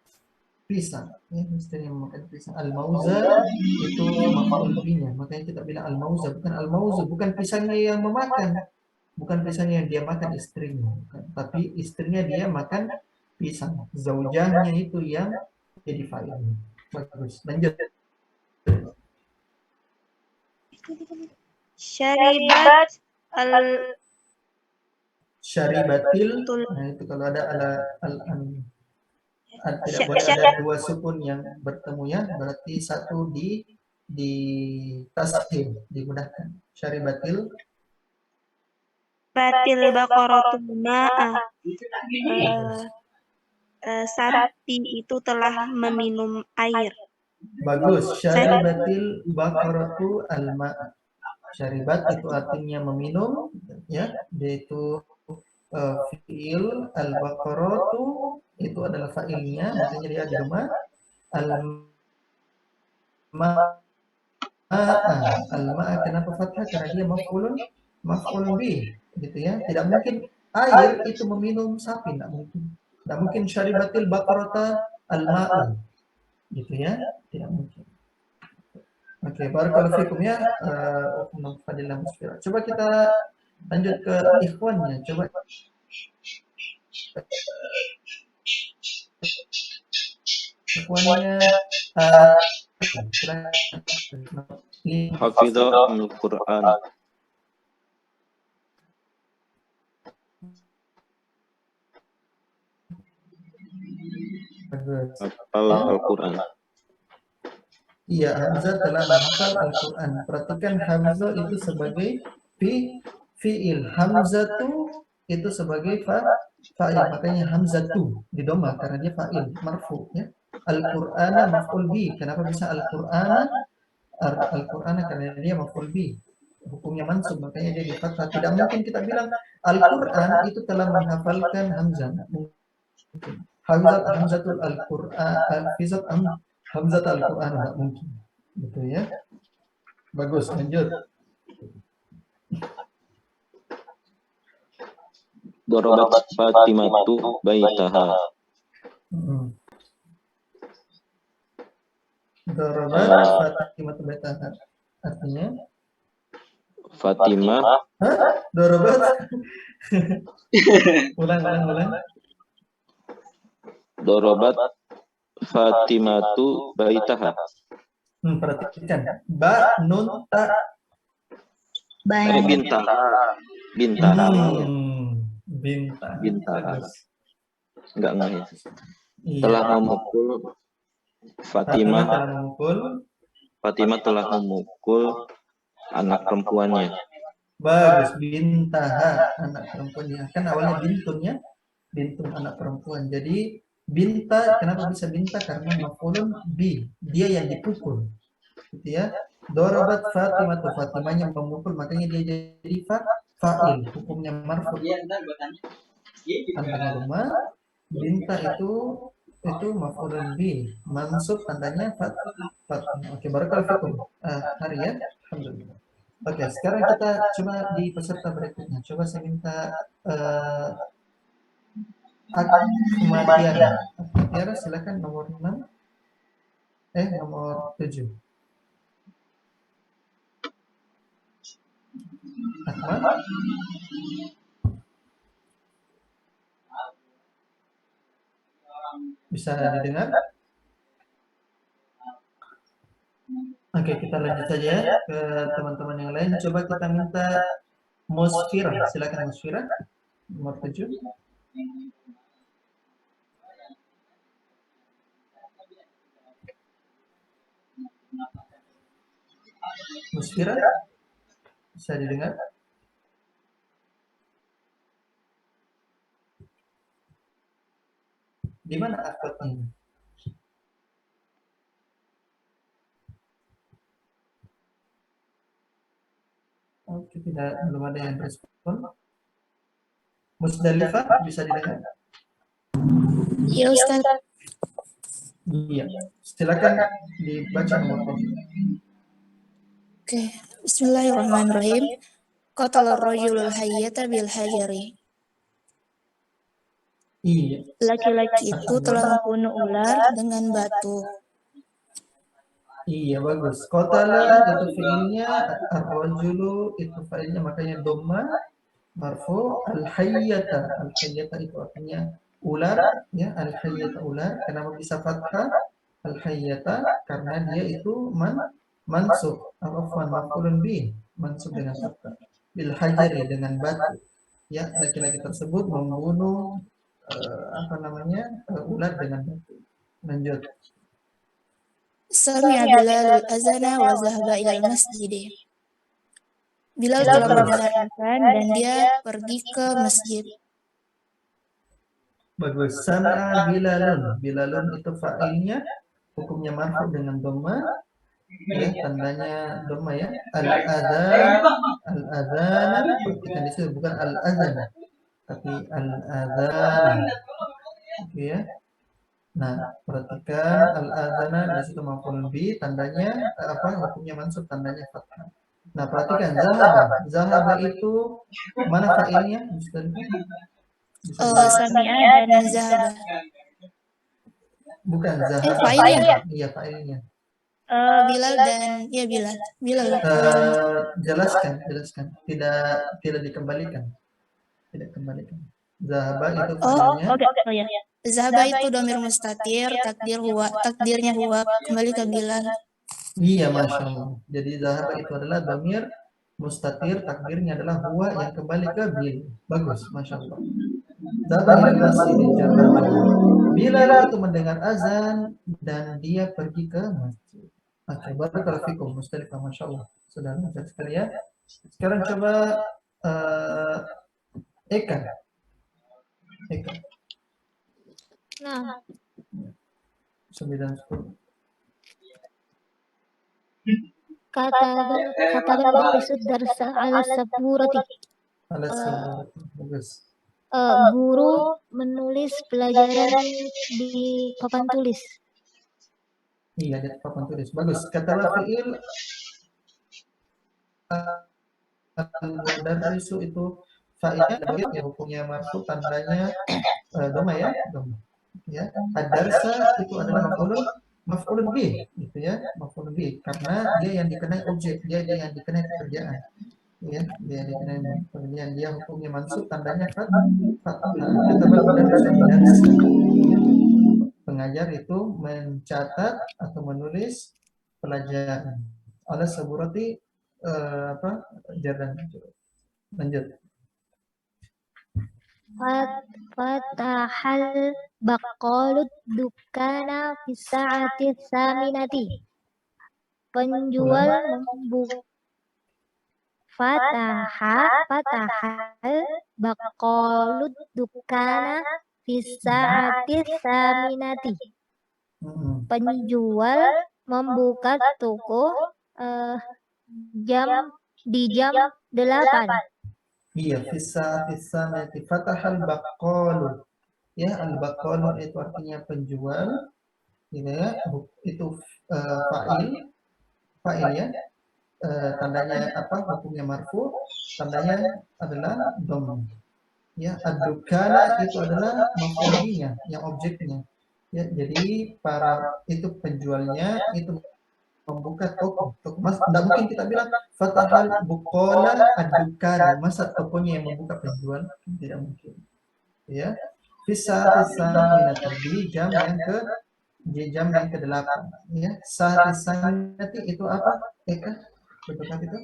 pisang, ya, istrinya memakan pisang. Al-mauza itu maf'ul bihi-nya. Makanya kita bilang al-mauza, bukan al-mauzu, bukan pisangnya yang memakan, bukan pisangnya yang dia makan istrinya, bukan. Tapi istrinya dia makan pisang. Zaujahnya itu yang jadi fa'ilnya. Bagus. Lanjut. Syaribat Syaribatil. Nah, itu kalau ada tidak boleh ada dua sukun yang bertemu ya, berarti satu di tashdid, dimudahkan. Syaribatil baqaratu ma'a. Sapi itu telah meminum air. bagus. Syaribatil baqaratu al-ma'a. Syaribat itu artinya meminum ya, yaitu fiil. Al-baqaratu itu adalah fa'ilnya, makanya dia di rumah. Al-ma'a kenapa fathah? Karena dia maf'ulun bih, gitu ya. Tidak mungkin air itu meminum sapi, tidak mungkin. Tidak mungkin syaribatil baqarata al-ma'u, gitu ya. Tidak mungkin. Oke, barakallahu fikum ya. Fadilah musfira. Coba kita lanjut ke ikhwannya. Coba ikhwannya Hafidha al-Quran. Hafal Al-Quran. Iya, Hamzah telah menghafal Al-Quran. Perhatikan Hamzah itu sebagai fi'il. Hamzah itu sebagai fa'il. Makanya Hamzah di doma karena dia fa'il, marfu ya. Al-Qur'ana maf'ul bi. Kenapa bisa Al-Qur'ana? Al-Qur'ana karena dia maf'ul bi. Hukumnya mansub, makanya dia di fathah. Tidak mungkin kita bilang Al-Qur'an itu telah menghafalkan Hamzah. Mungkin. Hamzatul Al-Qur'an, Hamzah Al-Quran, tidak mungkin, gitu ya. Bagus, lanjut. Darabat Fatimatu baitaha. Darabat Fatimatu baitaha. Artinya Fatimah. Darabat. ulang. Darabat Fatimatu baitaha. Perhatikan. Ba nun ta. Bintaha. Enggak ya. Iya. Telah memukul Fatimah telah memukul anak perempuannya. Bagus, bintaha, anak perempuannya. Kan awalnya bintun anak perempuan. Jadi binta, kenapa bisa binta? Karena maf'ulun bi, dia yang dipukul, gitu ya. Darabat Fatimah, Fatimahnya memukul, makanya dia jadi fa'il, hukumnya marfu'. Tandanya rumah, binta itu maf'ulun bi, mansub tandanya fathah. Oke, barakallahu fikum. Hari ya, alhamdulillah. Oke, sekarang kita coba di peserta berikutnya. Coba saya minta Tiara, silakan nomor 6. Nomor 7. Ahmad. Bisa didengar? Oke, kita lanjut saja ke teman-teman yang lain. Coba kita minta Musfirah. Silakan Musfirah. Nomor 7. Musfirah, bisa didengar? Di mana aktornya? Oke, belum ada yang respon. Musdalifah, bisa didengar? Iya Ustaz. Iya. Silakan dibaca nomor 7. Oke, Bismillahirrahmanirrahim. Qatala rajulul hayyata bil hajari. Iya. Laki-laki itu telah membunuh ular dengan batu. Iya, bagus. Qatala itu fiilnya, ar-rajulu itu fiilnya, makanya dhamma marfu, al-hayyata. Al-hayyata itu artinya ular, ya, al-hayyata ular. Kenapa bisa fathah? Al-hayyata karena dia itu mansub, afwan, maf'ulun bih, mansub dengan fathah. Bil hajari, dengan batu. Ya, laki-laki tersebut membunuh ular dengan batu. Lanjut. Sami'a Bilal azana wa zahaba ilal masjid. Bilal telah mendengar azan dan dia pergi ke masjid. Bagus. Sami'a Bilalun. Bilalun itu fa'ilnya, hukumnya marfu dengan dhamma. Ya, tandanya dhamma ya. Al-adzan, al-adzan, perhatikan di situ bukan al-adzan, tapi al-adzan. Oke ya. Nah, perhatikan al-adzana di situ maf'ul bi, tandanya apa? Hukumnya mansub, tandanya fathah. Nah, perhatikan zahaba. Zahaba itu mana fa'ilnya? Sami'a dan zahaba. Bukan zahaba. Fa'ilnya. Iya, fa'ilnya. Bilal dan ya Bilal. Jelaskan. Tidak dikembalikan. Tidak kembalikan. Zahaba itu fa'ilnya. Oh ya. Zahaba itu dhamir mustatir, takdirnya huwa, kembali ke Bilal. Iya, Masya Allah. Jadi zahaba itu adalah dhamir mustatir, takdirnya adalah huwa yang kembali ke bil. Bagus, Masya Allah. Zahaba ilal masjid, Bilal itu mendengar azan dan dia pergi ke masjid. Oke, barakallahu fikum, Mustalifah, Masya Allah. Sudah lancar sekali ya. Sekarang coba Eka. Nah, 9, 10. kata bermaksud darsa ala saburati. Bagus. Guru menulis pelajaran di papan tulis. Iya, di papan tulis. Bagus. Kata fi'il al-mudarrisu itu fa'ilnya ya, hukumnya marfu, tandanya dhamma ya, dhamma. Ya, ad-darsa itu adalah maf'ulun bih, gitu ya, maf'ulun bih, karena dia yang dikenai objek, dia yang dikenai pekerjaan. Ya, dia dikenai pekerjaan, dia hukumnya mansub, tandanya fathah. Kata al-mudarrisu, pengajar itu mencatat atau menulis pelajaran. Ala saburati jaran. Lanjut. Fatahal baqalut dukana fi sa'ati tsaminati. Penjual membuka Fatahal baqalut dukana fi sa'ati tsaminati. Penjual membuka toko di jam 8. Iya, fisa nanti fatahal baqalu. Ya, al-baqalu itu artinya penjual. Gitu ya. Itu fa'il ya. Tandanya apa? Hukumnya marfu. Tandanya adalah dhamma. Ya, ad-dukana itu adalah maf'ulnya, yang objeknya. Ya, jadi itu penjualnya itu membuka toko. Mas, tidak mungkin kita bilang fatahal buqala ad-dukana, masa tokonya yang membuka penjual? Tidak mungkin. Ya, fisa minat, di jam yang di jam yang ke-8 ya. Saat nanti itu apa? Eka, bentuk apa itu?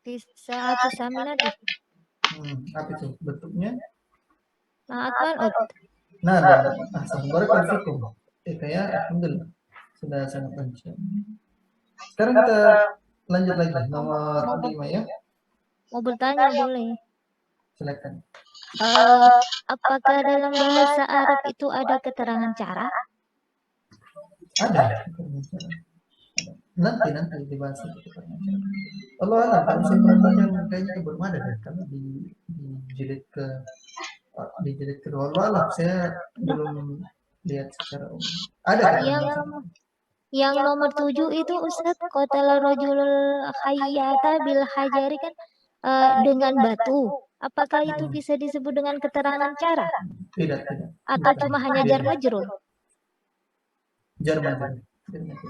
Tis'atu saminati. Apa itu bentuknya? Ma'atman ut. Nah, dan ahsan barakallahu fikum. Eka ya, alhamdulillah. Sudah sangat lancar. Sekarang kita lanjut lagi nomor 5 ya. Mau bertanya boleh. Silakan. Apakah dalam bahasa Arab itu ada keterangan cara? Ada. Nanti dibahas itu. Allah alam, kalau saya perhatikan kayaknya belum ada deh, karena di jilid kedua. Allah alam, saya belum lihat secara umum. Ada kan? Yang nomor 7 itu Ustaz, qatala rajulul hayyata bil hajari kan dengan batu. Apakah itu bisa disebut dengan keterangan cara? Tidak. Atau cuma hanya jar majrur? Jar majrur.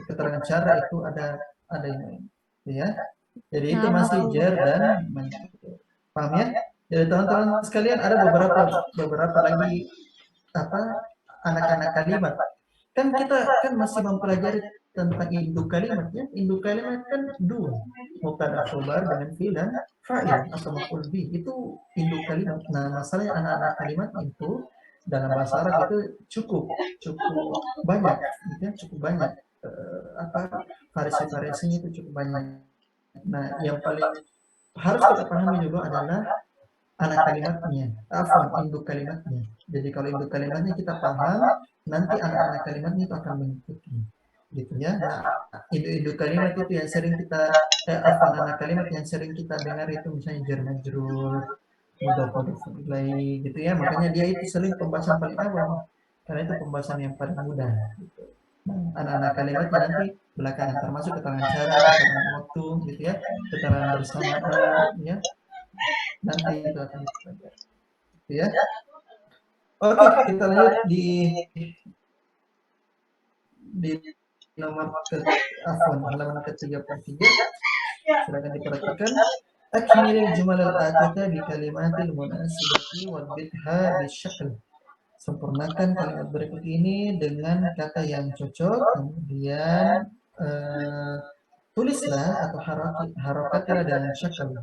Keterangan cara itu ada yang ya. Jadi itu masih jar dan majrur. Paham ya? Jadi teman-teman sekalian ada beberapa lagi anak-anak kalimat. Kan kita masih mempelajari tentang induk kalimat ya. Induk kalimat kan dua, mubtada khobar dengan fi'il dan fa'il atau maf'ul bih. Itu induk kalimat. Nah, masalahnya anak-anak kalimat itu dalam bahasa Arab itu cukup banyak, gitu ya, cukup banyak variasi-variasinya itu cukup banyak. Nah, yang paling harus kita pahami juga adalah anak kalimatnya, induk kalimatnya. Jadi kalau induk kalimatnya kita paham, nanti anak-anak kalimatnya itu akan mengikuti, gitu ya. Nah, induk kalimat itu yang sering kita, anak kalimat yang sering kita dengar itu misalnya jar majrur, mudhaf ilaih, gitu ya. Makanya dia itu sering pembahasan paling awal, karena itu pembahasan yang paling mudah. Gitu. Nah, anak-anak kalimatnya nanti belakangan, termasuk keterangan cara, keterangan waktu, gitu ya, keterangan bersamaan, ya. Nanti itu akan dipelajari, ya. Oke, kita lanjut di nomor halaman ke-33. Silakan diperhatikan. Akmilil jumal al-atiyah bi kalimatil munasibati wa bidha bisyakl. Sempurnakan kalimat berikut ini dengan kata yang cocok, kemudian tulislah atau harokatlah dengan syakl.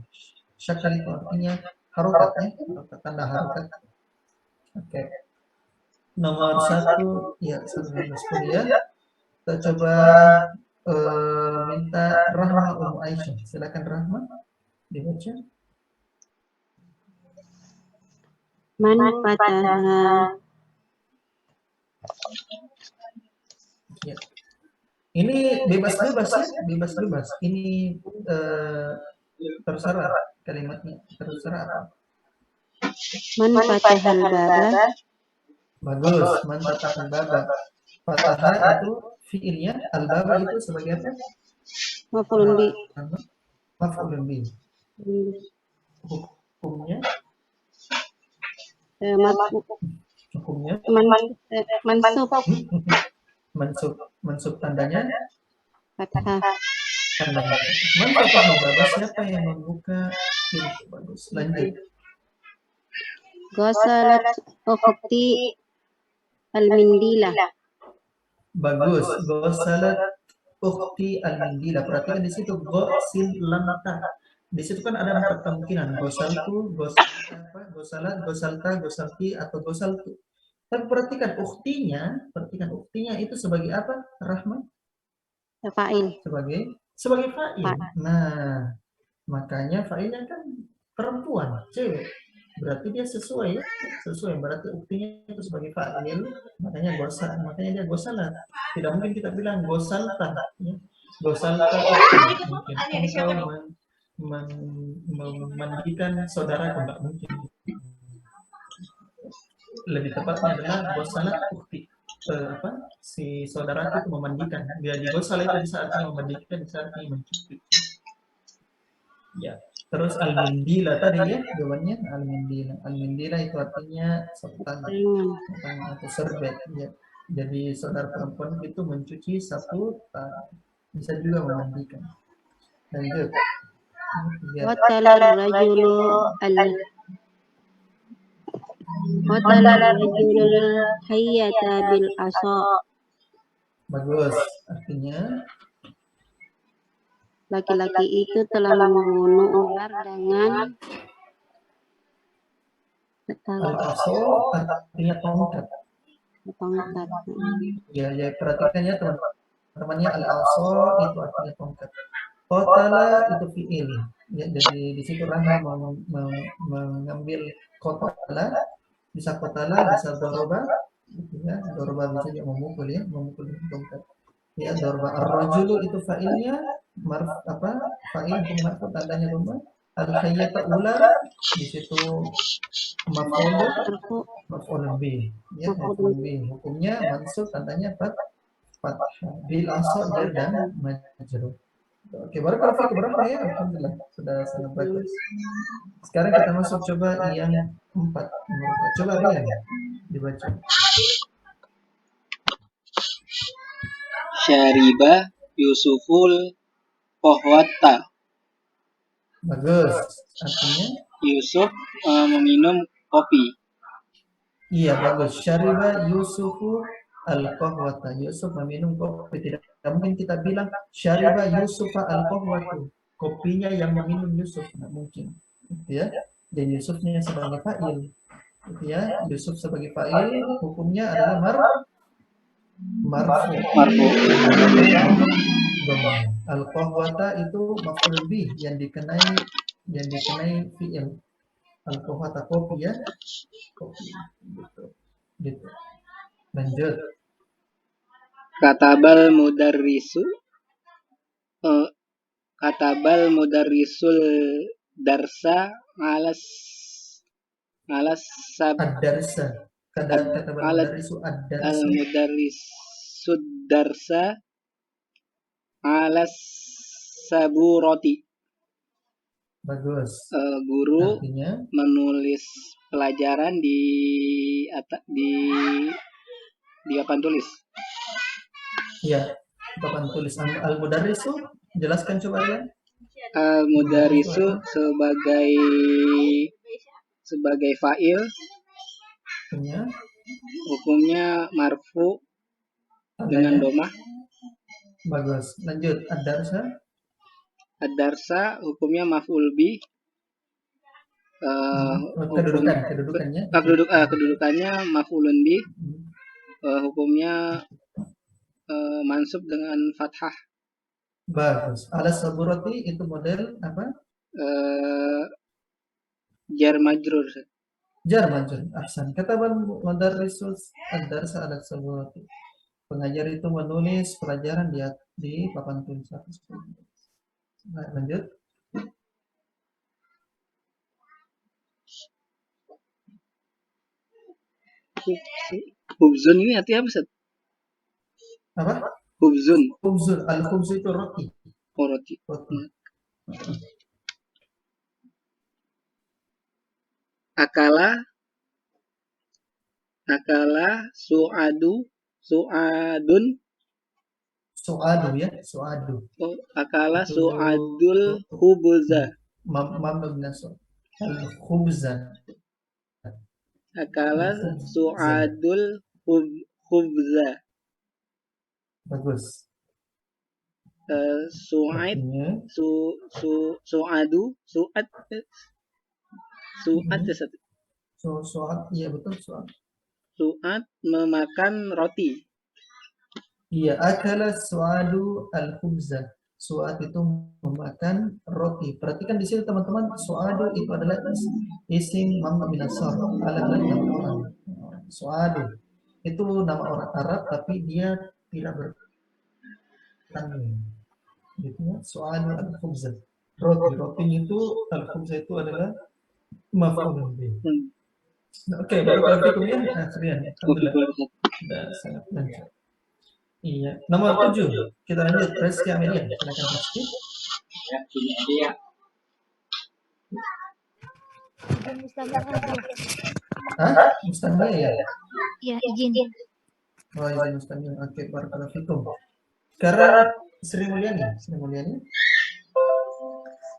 Syakl itu artinya harokatnya, tanda harokat. Oke. Nomor 1 ya, 1 ya. Kita coba minta Rahma Aisyah. Silakan Rahma dibaca. Man fataha. Ya. Ini bebas ya, bebas. Ini terserah kalimatnya, terserah apa. Man fatahal baba. Bagus, man fatahal baba. Fatah itu fiilnya, al-baba itu sebagai apa? Maf'ulun bi. Maf'ulun bi. Hukumnya? Hukumnya? Mansub tandanya? Fathah. Tandanya. Man fatahal baba, siapa yang membuka pintu? Bagus, lanjut. Ghasalat ukhti al-mindila. Bagus, ghasalat ukhti al-mindila. Perhatikan di situ ghasil lamta. Di situ kan ada 4 kemungkinan, ghasaltu, ghasalat, ghasalta, ghasalti atau ghasaltu. Tapi perhatikan ukhtinya itu sebagai apa? Rahman? Fa'il. Sebagai fa'il. Nah, makanya fa'ilnya kan perempuan, cewek. Berarti dia sesuai, berarti ukhtinya itu sebagai fa'il, makanya dia ghasalat. Tidak mungkin kita bilang ghasalta, ya. Ghasalta mungkin engkau memandikan saudaraku, enggak mungkin. Lebih tepatnya adalah ghasalat ukhti. Si saudaraku itu memandikan. Dia digosal itu di saat dia memandikan, di saat dia mencuci. Ya. Terus al-mindila tadi ya jawabannya al-mindila itu artinya sapu tangan atau serbet ya. Jadi saudara perempuan itu mencuci sapu tangan, bisa juga memandikan. Lanjut. Qatala rajulu Qatala rajulul hayyata bil asa. Bagus. Artinya Laki-laki itu telah membunuh ular dengan al-aso artinya tongkat. tongkat. Ya, perhatikan ya teman-temannya, al-aso itu artinya tongkat. Qatala itu fi'il. Ya, jadi di situ Rahma mengambil qatala, bisa qatala, bisa doroba, ya, doroba bisa juga memukul ya, memukul dengan tongkat. Ya, doroba. Ar-rajulu itu fa'ilnya, fa'il hukum marfu tandanya dhamma. Al-hayyata ular, di situ maf'ul bih, ya, maf'ul bih. Hukumnya mansub tandanya fathah. Bil asa jar dan majrur. Oke, barakallahu fiik, berapa ya? Alhamdulillah, sudah sangat bagus. Sekarang kita masuk coba yang 4. Coba Rian dibaca. Syariba Yusuful qahwata. Bagus. Artinya Yusuf meminum kopi. iya, bagus. Syariba Yusufu al-qahwata. Yusuf meminum kopi. Tidak mungkin kita bilang syariba Yusufa al-qahwatu. Kopinya yang meminum Yusuf, tidak mungkin. Gitu ya. Dan Yusufnya sebagai fa'il. Gitu ya. Yusuf sebagai fa'il, hukumnya adalah marfu. Al-qahwata itu maf'ul bih yang dikenai fi'il. Al-qahwata kopi ya. Kopi. Gitu. Lanjut. Katabal mudarrisul darsa alas Ad-darsa. Katabal mudarrisu ad-darsa. al-mudarrisud darsa alas saburoti. Bagus. Guru Artinya menulis pelajaran di papan tulis. ya, papan tulis. Al-mudarrisu, jelaskan coba ya. Al-mudarrisu sebagai fa'il, hukumnya marfu dengan domah. Bagus. Lanjut. Ad-darsa. Ad-darsa hukumnya maf'ul bih. Kedudukannya. Kedudukannya maf'ulun bih. Hukumnya mansub dengan fathah. Bagus. Alas saburati itu model apa? Jar majrur. Jar majrur. Ahsan. Katabal mudarrisus ad-darsa alas saburati. Pengajar itu menulis pelajaran di papan tulis. Nah, lanjut. Hubzun ini artinya apa, Ustaz? Apa? Hubzun. Al-khubzu itu roti. Roti. Akala su'adun. Su'adu ya, su'adu. Akala su'adul khubza. Mamnu nasab. Al-khubza. Akala su'adul khubza. Bagus. Su'ad Iya betul, su'ad. Su'ad memakan roti. Iya, akala su'adu al-khubza. Su'ad itu memakan roti. Perhatikan di sini teman-teman, su'adu itu adalah isim mamnu min as-sarf, adalah nama orang. Su'adu itu nama orang Arab tapi dia tidak bertanwin. Gitu ya. Su'adu al-khubza. Roti itu al-khubza itu adalah maf'ulun bih. Oke, barakallahu fikum ya. Alhamdulillah. Sudah sangat lancar. Iya. Nomor 7. Kita lanjut. Reski Amelia. Silakan Reski. Ya, ini dia. Hah? Mustamil ya? Ya, izin. Oh, izin mustamil. Oke, barakallahu fikum. Sekarang Sri Mulyani.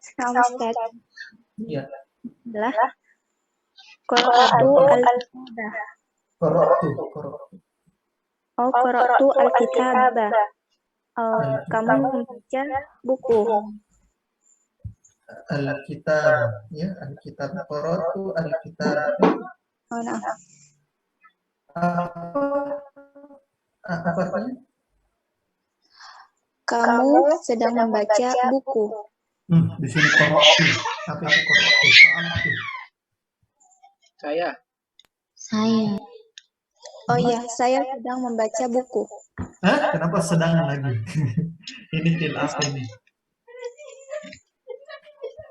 Ustaz. Iya. Adalah Qara'tu al-kitabah. Qara'tu al-kitabah. Kamu membaca buku. Al-kitab, ya, al-kitab. Qara'tu al-kitab. Oh, nah. Apa artinya? Kamu sedang membaca buku. Di sini qara'tu. Apa itu qara'tu? Fa'altu. Saya. Oh iya, saya sedang membaca buku. Hah? Kenapa sedang lagi? Ini fil apa ini?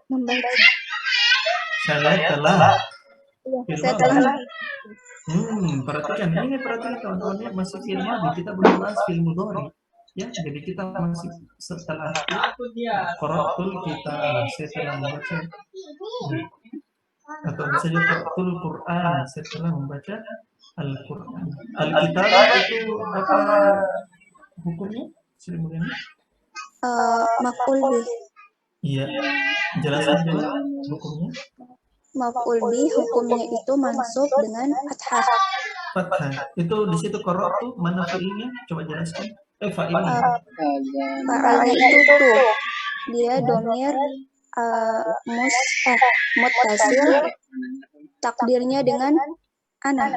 Membaca. Saya telah. Iya, saya telah. Perhatikan ini, perhatikan kawan-kawan ya, masih fil madhi, kita belum bahas fil mudhari. Ya, jadi kita masih setelah qara'tul kitab, saya telah membaca. Atau bisa juga qara'tul Qur'an, saya telah membaca Al-Qur'an. Al-kitab itu apa hukumnya? Sri Mulyani? Maf'ul bih. Iya, jelaskan juga hukumnya. Maf'ul bih hukumnya itu mansub dengan fathah. Fathah. Itu di situ qara'tu mana fi'ilnya? Coba jelaskan. Fa'ilnya. Fa'alnya itu tuh. Dia domir muttasil, takdirnya dengan ana.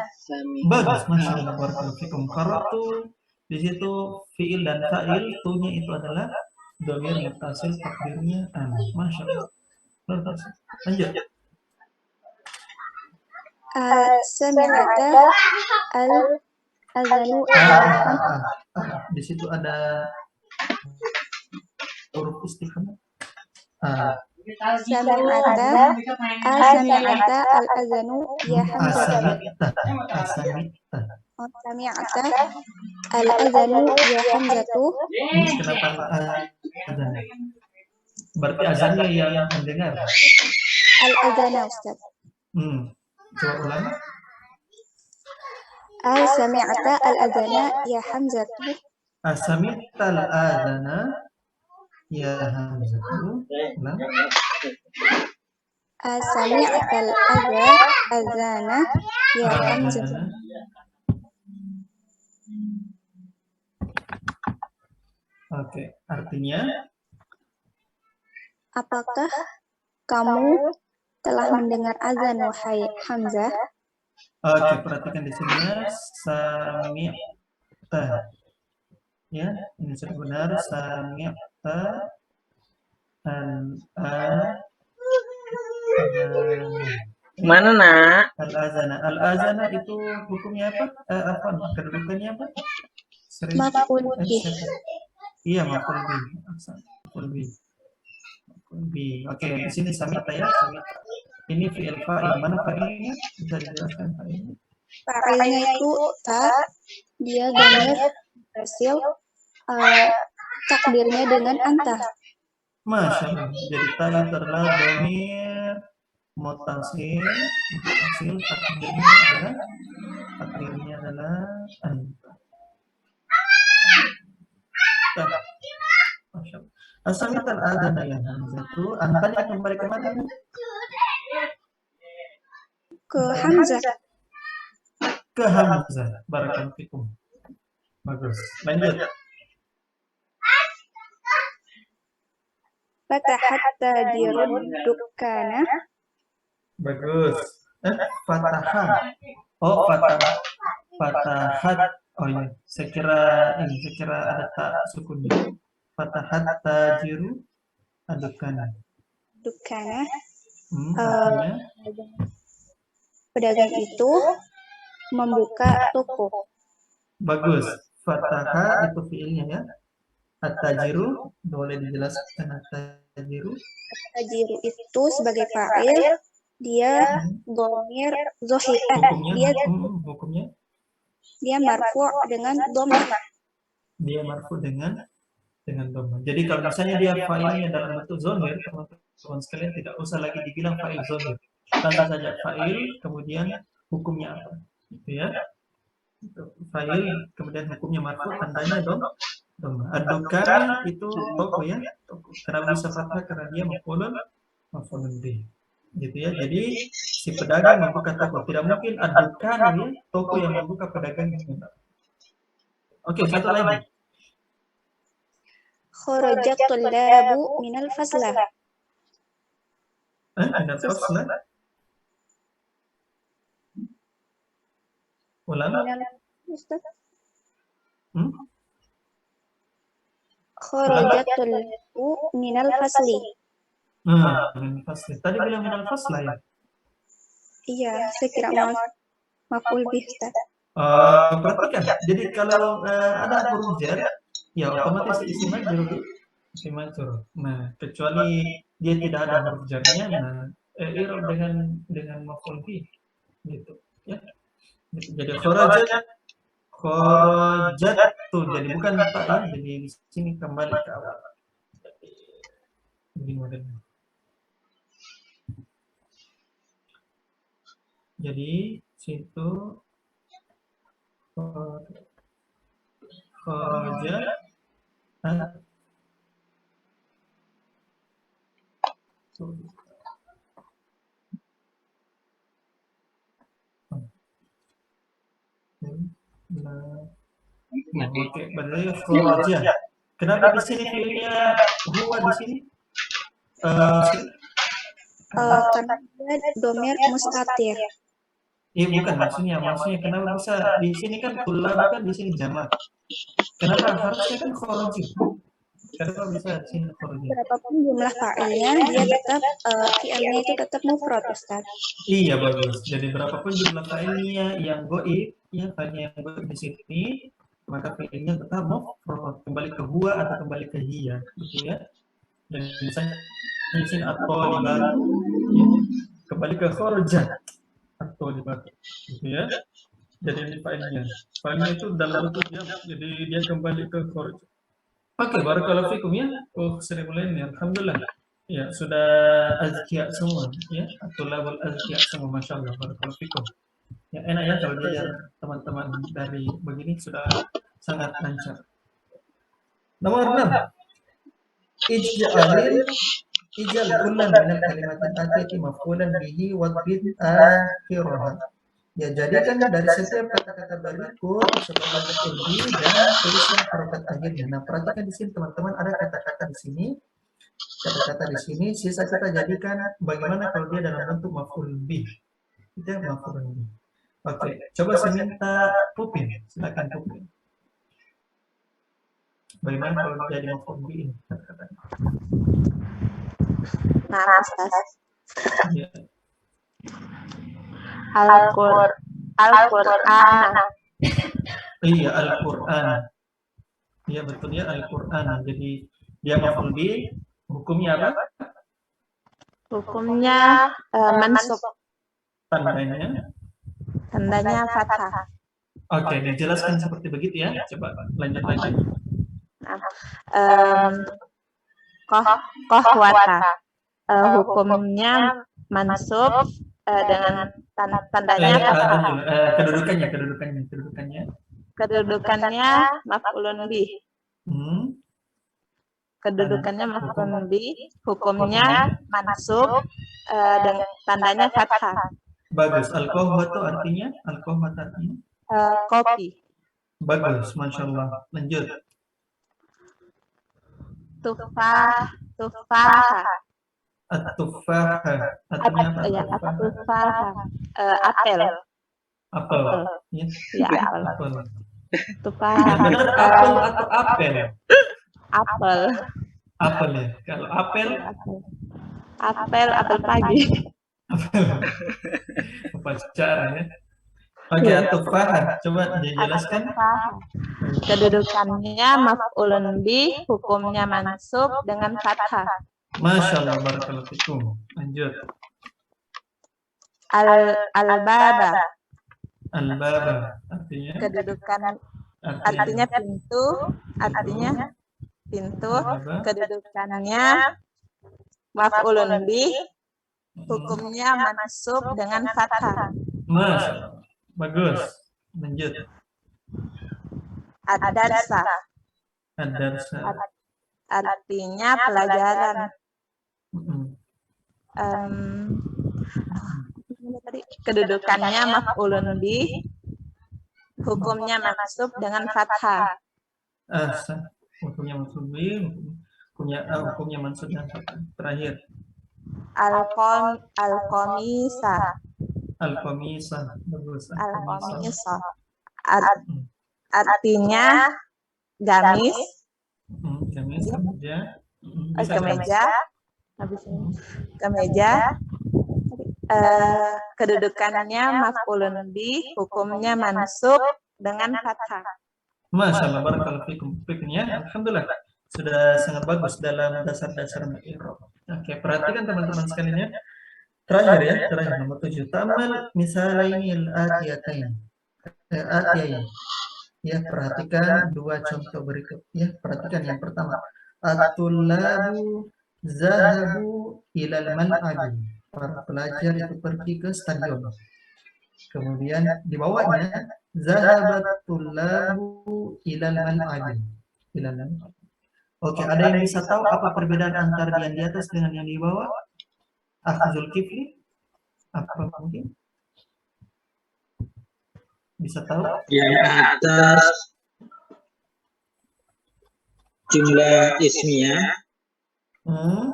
Bagus, masya Allah, barakallahu fikum. Qara'tu di situ fi'il dan fa'il, tunya itu adalah domir muttasil, takdirnya ana. Masya Allah. Bagus. Lanjut. Sami'ata al-azanu. Di situ ada huruf istifham. Sami'ata al-azanu ya hamzah. Sami'ata al-azanu ya hamzatu. Kenapa azan? Berarti azannya yang mendengar. Al-azana, Ustaz. Coba ulang. Sami'ata al-azana ya hamzatu. Sami'ta al-azana ya hamzatu. Ulang. Sami'ta al-azana ya hamzatu. Oke, artinya apakah kamu telah mendengar azan wahai Hamzah? Oke, perhatikan di sini ya, sami'ta. Ya, ini sudah benar, sami'ta Mana nak? Al-azana itu hukumnya apa? Kedudukannya apa? Maf'ul bih. Iya, maf'ul bih. Maf'ul bih. Oke, di sini sami'ta ya, sami'ta. Ini fi'il fa'il. Mana fa'ilnya? Bisa dijelaskan fa'ilnya? Fa'ilnya itu ta, dia domir muttasil, takdirnya dengan anta. Masya Allah. Jadi ta itu adalah domir muttasil, takdirnya adalah anta. Masya Allah. Asami'ta al-adana ya Hamzah itu antanya kembali ke mana? Ke Hamzah. Ke Hamzah. Barakallahu fikum. Bagus. Lanjut. Fatahat tadirud dukkana. Bagus. Fatahat. Oh, fatahat. Oh iya, saya kira ada tak sukunnya. Fatahat tajiru adukana. Dukkana. Artinya Pedagang itu membuka toko. bagus. Fataha itu fiilnya ya. At-tajiru boleh dijelaskan at-tajiru. Tajiru itu sebagai fa'il, dia dhamir zahir. Hukumnya Dia marfu' dengan dhammah. Dia marfu dengan dhammah. Jadi kalau misalnya dia fa'ilnya dalam bentuk zahir, teman-teman sekalian tidak usah lagi dibilang fa'il zahir. Langsung saja fa'il, kemudian hukumnya apa? Gitu ya. Fa'il, kemudian hukumnya marfu, tandanya dhammah. Ad-dukana itu toko ya. Toko. Kenapa bisa fathah? Karena dia maf'ulun bih. gitu ya. Jadi si pedagang membuka toko, tidak mungkin adukan ya toko yang membuka pedagang. Oke, satu lagi. Kharajat tullabu minal faslah. Minal faslah. Ulang. Ustaz. Hmm? Kharajat tullabu minal fasli. Minal fasli. Tadi bilang minal faslah ya? Iya, saya kira maf'ul bih, Ustaz. Perhatikan. Jadi kalau ada huruf jar, ya otomatis isi majrur. Nah, kecuali dia tidak ada huruf jarnya, nah i'rab dengan maf'ul bih gitu ya. Jadi kharajat tuh jadi bukan tak ya, jadi di sini kembali ke awal. Jadi modelnya. Jadi situ kharajat Oke, berarti kharajat. Kenapa di sini fiilnya huwa di sini? Karena dia domir mustatir. Iya bukan maksudnya kenapa bisa di sini kan tulab kan di sini jamak. Kenapa harusnya kan kharajat? Kenapa bisa di sini kharajat? Berapapun jumlah fa'ilnya, dia tetap fi'ilnya itu tetap mufrad, Ustaz. Iya bagus. Jadi berapapun jumlah fa'ilnya yang goib, ya fa'ilnya yang goib di sini, maka fi'ilnya tetap mufrad, kembali ke huwa atau kembali ke hiya, gitu ya. Dan misalnya di sini at-talibatu, ya, kembali ke kharajat at-talibatu, gitu ya. Jadi ini fa'ilnya. Fa'ilnya itu dalam bentuk ya, jadi dia kembali ke kharajat. Oke, barakallahu fikum ya. Sering mulai ini, alhamdulillah. Ya, sudah azkiya semua ya, atau level azkiya semua, masya Allah, barakallahu fikum. Ya, enak ya kalau belajar teman-teman dari begini sudah sangat lancar. Nomor 6. Ij'al kullan minal kalimatin atiyati maf'ulan bihi wadbit akhiraha. Ya, jadikan dari setiap kata-kata berikut sebagai maf'ul bihi dan tuliskan harokat akhirnya. Nah, perhatikan di sini teman-teman, ada kata-kata di sini. Kata-kata di sini, sisa kita jadikan bagaimana kalau dia dalam bentuk maf'ul bih. Itu maf'ul bih. Oke, coba saya minta Pupin, silakan Pupin. Bagaimana kalau jadi maf'ul bih ini kata-katanya? Nah, Ustaz. Ya. Al-Qur'an. Iya, Al-Qur'an. Iya betul ya, Al-Qur'an. Jadi dia maf'ul bih. Hukumnya apa? Hukumnya mansub. Tandanya fathah. Oke, dijelaskan seperti begitu ya. Coba lanjut lagi. Kohwata. Hukumnya mansub dengan tandanya fathah. Kedudukannya maf'ulun bih. Kedudukannya maf'ulun bih, hukumnya mansub dengan tandanya fathah. Bagus. Al-qahwatu artinya? Al-qahwatu artinya? Kopi. Bagus, masya Allah. Lanjut. Tufaha. At-tufaha. Artinya apa? Ya, at-tufaha. Apel. Apel. Ya, apel. Tufaha. Benar apel atau apel? Apel. Apel ya. Kalau apel? Apel pagi. Apa cara ya? Oke, at-tufaha. Coba dijelaskan. Kedudukannya maf'ulun bih, hukumnya mansub dengan fathah. Masya Allah, barakallahu fikum. Lanjut. Al-baba. Al-baba artinya? Kedudukan artinya pintu, kedudukannya maf'ulun bih, hukumnya mansub dengan fathah. Masya Allah. Bagus. Lanjut. Ad-darsa. Artinya pelajaran. Kedudukannya maf'ulun bih, hukumnya mansub dengan fathah. Hukumnya mansub bih, hukumnya mansub dengan fathah. Terakhir. Al-qamisa. Al-qamisah. Bagus. Al-qamisah. Artinya gamis. Gamis, kemeja. Kemeja. Habis ini. Kemeja. Kedudukannya maf'ulun bih, hukumnya mansub dengan fathah. Masya Allah, barakallahu fikum. Alhamdulillah, sudah sangat bagus dalam dasar-dasar i'rab. Oke, perhatikan teman-teman sekalian ya. Terakhir nomor 7. Ta'mal misalainil atiyatain. Ya, perhatikan dua contoh berikut. Ya, perhatikan yang pertama. At-tullabu zahabu ilal mal'abi. Para pelajar itu pergi ke stadion. Kemudian di bawahnya zahabat tullabu ilal mal'abi. Oke, ada yang bisa tahu apa perbedaan antara yang di atas dengan yang di bawah? Zulkifli? Apa mungkin? Bisa tahu? Yang atas jumlah ismiyah,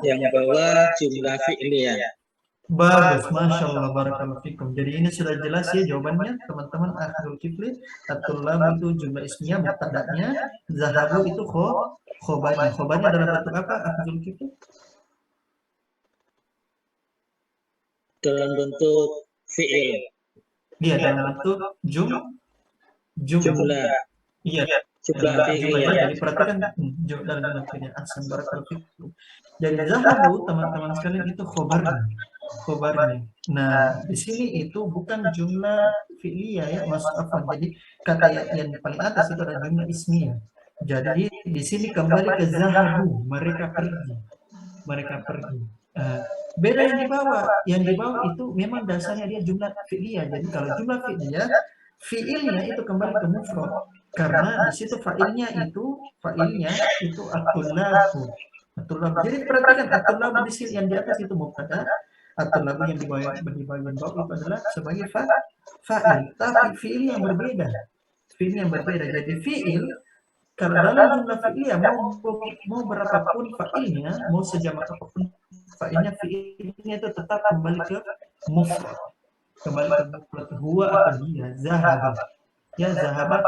yang bawah jumlah fi'liyah. Bagus, Masya Allah, barakallahu fikum. Jadi ini sudah jelas ya jawabannya teman-teman. Zulkifli, at-tullab itu jumlah ismiyah, mubtada'nya, zahabu itu khobarnya. Khobarnya dalam bentuk apa, Zulkifli? Dalam bentuk fi'il. Iya, dalam bentuk jumlah. Iya, jumlah fi'liyah. Jadi perhatikan dalam bentuk fi'liyah. Ahsan, barakallahu fikum. Jadi zahabu teman-teman sekalian itu khobarnya. Nah, di sini itu bukan jumlah fi'liyah ya, jadi kata yang paling atas itu adalah jumlah ismiyah. Jadi di sini kembali ke zahabu, mereka pergi. Beda yang di bawah itu memang dasarnya dia jumlah fi'liyah. Jadi kalau jumlah fi'ilnya itu kembali ke mufrad karena di situ fa'ilnya itu at-tullabu. Jadi perhatikan at-tullabu di sini yang di atas itu mubtada, at-tullabu yang di bagian bawah itu adalah sebagai fa'il, tapi fi'il yang berbeda. Jadi fi'il kalau dalam jumlah fi'liyah mau berapapun fa'ilnya, mau sejamak apapun fa'ilnya, fi'ilnya itu tetap kembali ke mufrad. Huwa atau dia, zahabat. Ya, zahabat.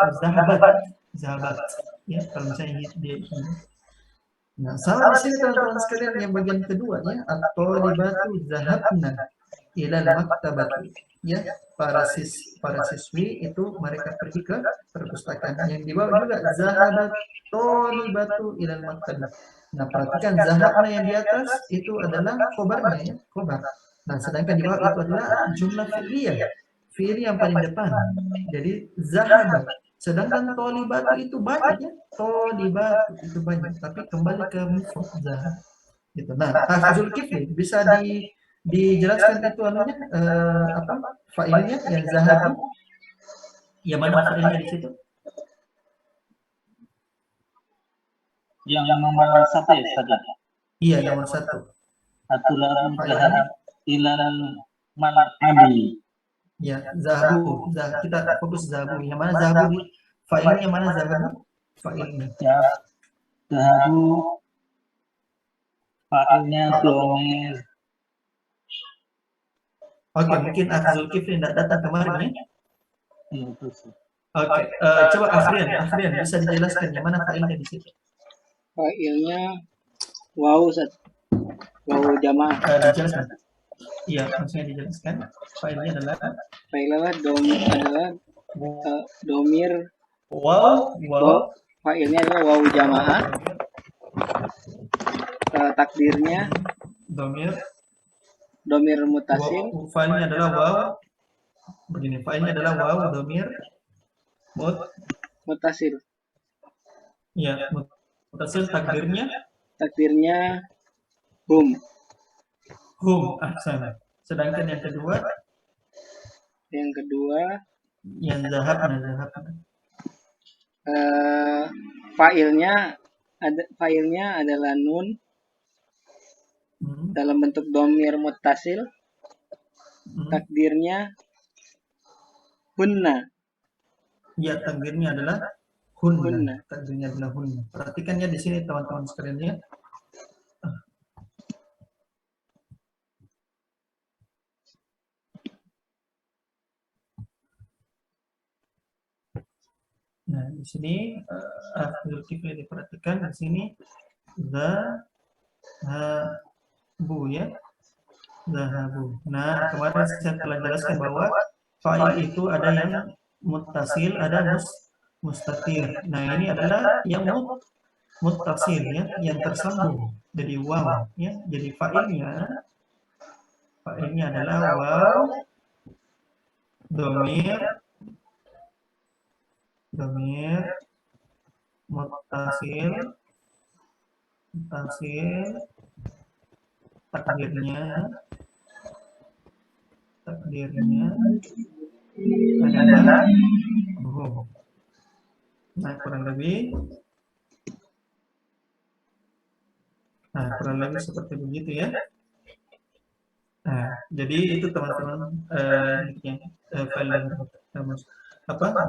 Ya, kalau misalnya dia ini. Nah, sama di sini teman-teman sekalian yang bagian kedua ya, at-thalibatu zahabna ilal maktabati. Ya, para siswi itu mereka pergi ke perpustakaan. Yang di bawah juga zahabat thalibatu ilal maktabati. Nah, perhatikan zahabna yang di atas itu adalah khobarnya ya, khobar. Nah, sedangkan di bawah itu adalah jumlah fi'liyah. Fi'il yang paling depan. Jadi zahabat. Sedangkan thalibatu itu banyak ya. Thalibatu itu banyak, tapi kembali ke mufrad zahab. Gitu. Nah, Zulkifli bisa dijelaskan itu apa fa'ilnya yang zahabu? Yang mana fa'ilnya di situ? Yang nomor 1 ya, Ustaz? Iya, nomor 1. At-tullabu zahabu ilal mal'abi. Ya, zahabu. Kita fokus zahabu. Yang mana zahabu? Fa'ilnya yang mana zahabu? Fa'ilnya. Ya, zahabu fa'ilnya domir. Oke, mungkin Zulkifli tidak datang kemarin ya? Oke, coba Afrian bisa dijelaskan yang mana fa'ilnya di situ? Fa'ilnya waw jamaah. Dijelaskan. Iya, maksudnya dijelaskan. Fa'ilnya adalah domir. Waw. Fa'ilnya adalah waw jamaah. Takdirnya domir mutasil. Fa'ilnya adalah waw. Begini, fa'ilnya adalah waw domir mutasil. Iya, mutasil. Takdirnya hum. Ahsan. Sedangkan yang kedua yang zahabna. Fa'ilnya adalah nun dalam bentuk domir muttasil. Takdirnya hunna. Ya, takdirnya adalah hunna. Takdirnya adalah hunna. Perhatikan ya di sini teman-teman sekalian ya. Nah, di sini diperhatikan di sini zahabu ya. Zahabu. Nah, kemarin saya telah jelaskan bahwa fa'il itu ada yang muttasil, ada mustatir. Nah, ini adalah yang muttasil ya, yang tersambung jadi waw ya. Jadi fa'ilnya adalah waw domir muttasil takdirnya adalah nah kurang lebih seperti begitu ya. Nah, jadi itu teman-teman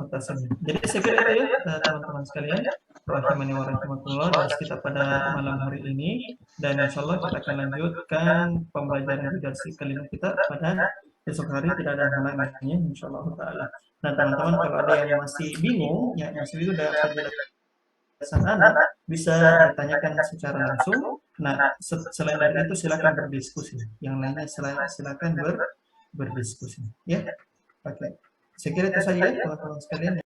mutasilnya. Jadi saya kira itu ya teman-teman sekalian, rahimani wa rahimakumullah, bahas kita pada malam hari ini, dan insyaallah kita akan lanjutkan pembelajaran redaksi kalimat kita pada besok hari, tidak ada halangannya insyaallah taala. Nah, teman-teman kalau ada yang masih bingung, ya masih bingung dengan penjelasan anak, bisa ditanyakan secara langsung. Nah, selain dari itu silakan berdiskusi. Yang lainnya silakan berdiskusi. Ya, oke. Saya kira itu saja teman-teman sekalian.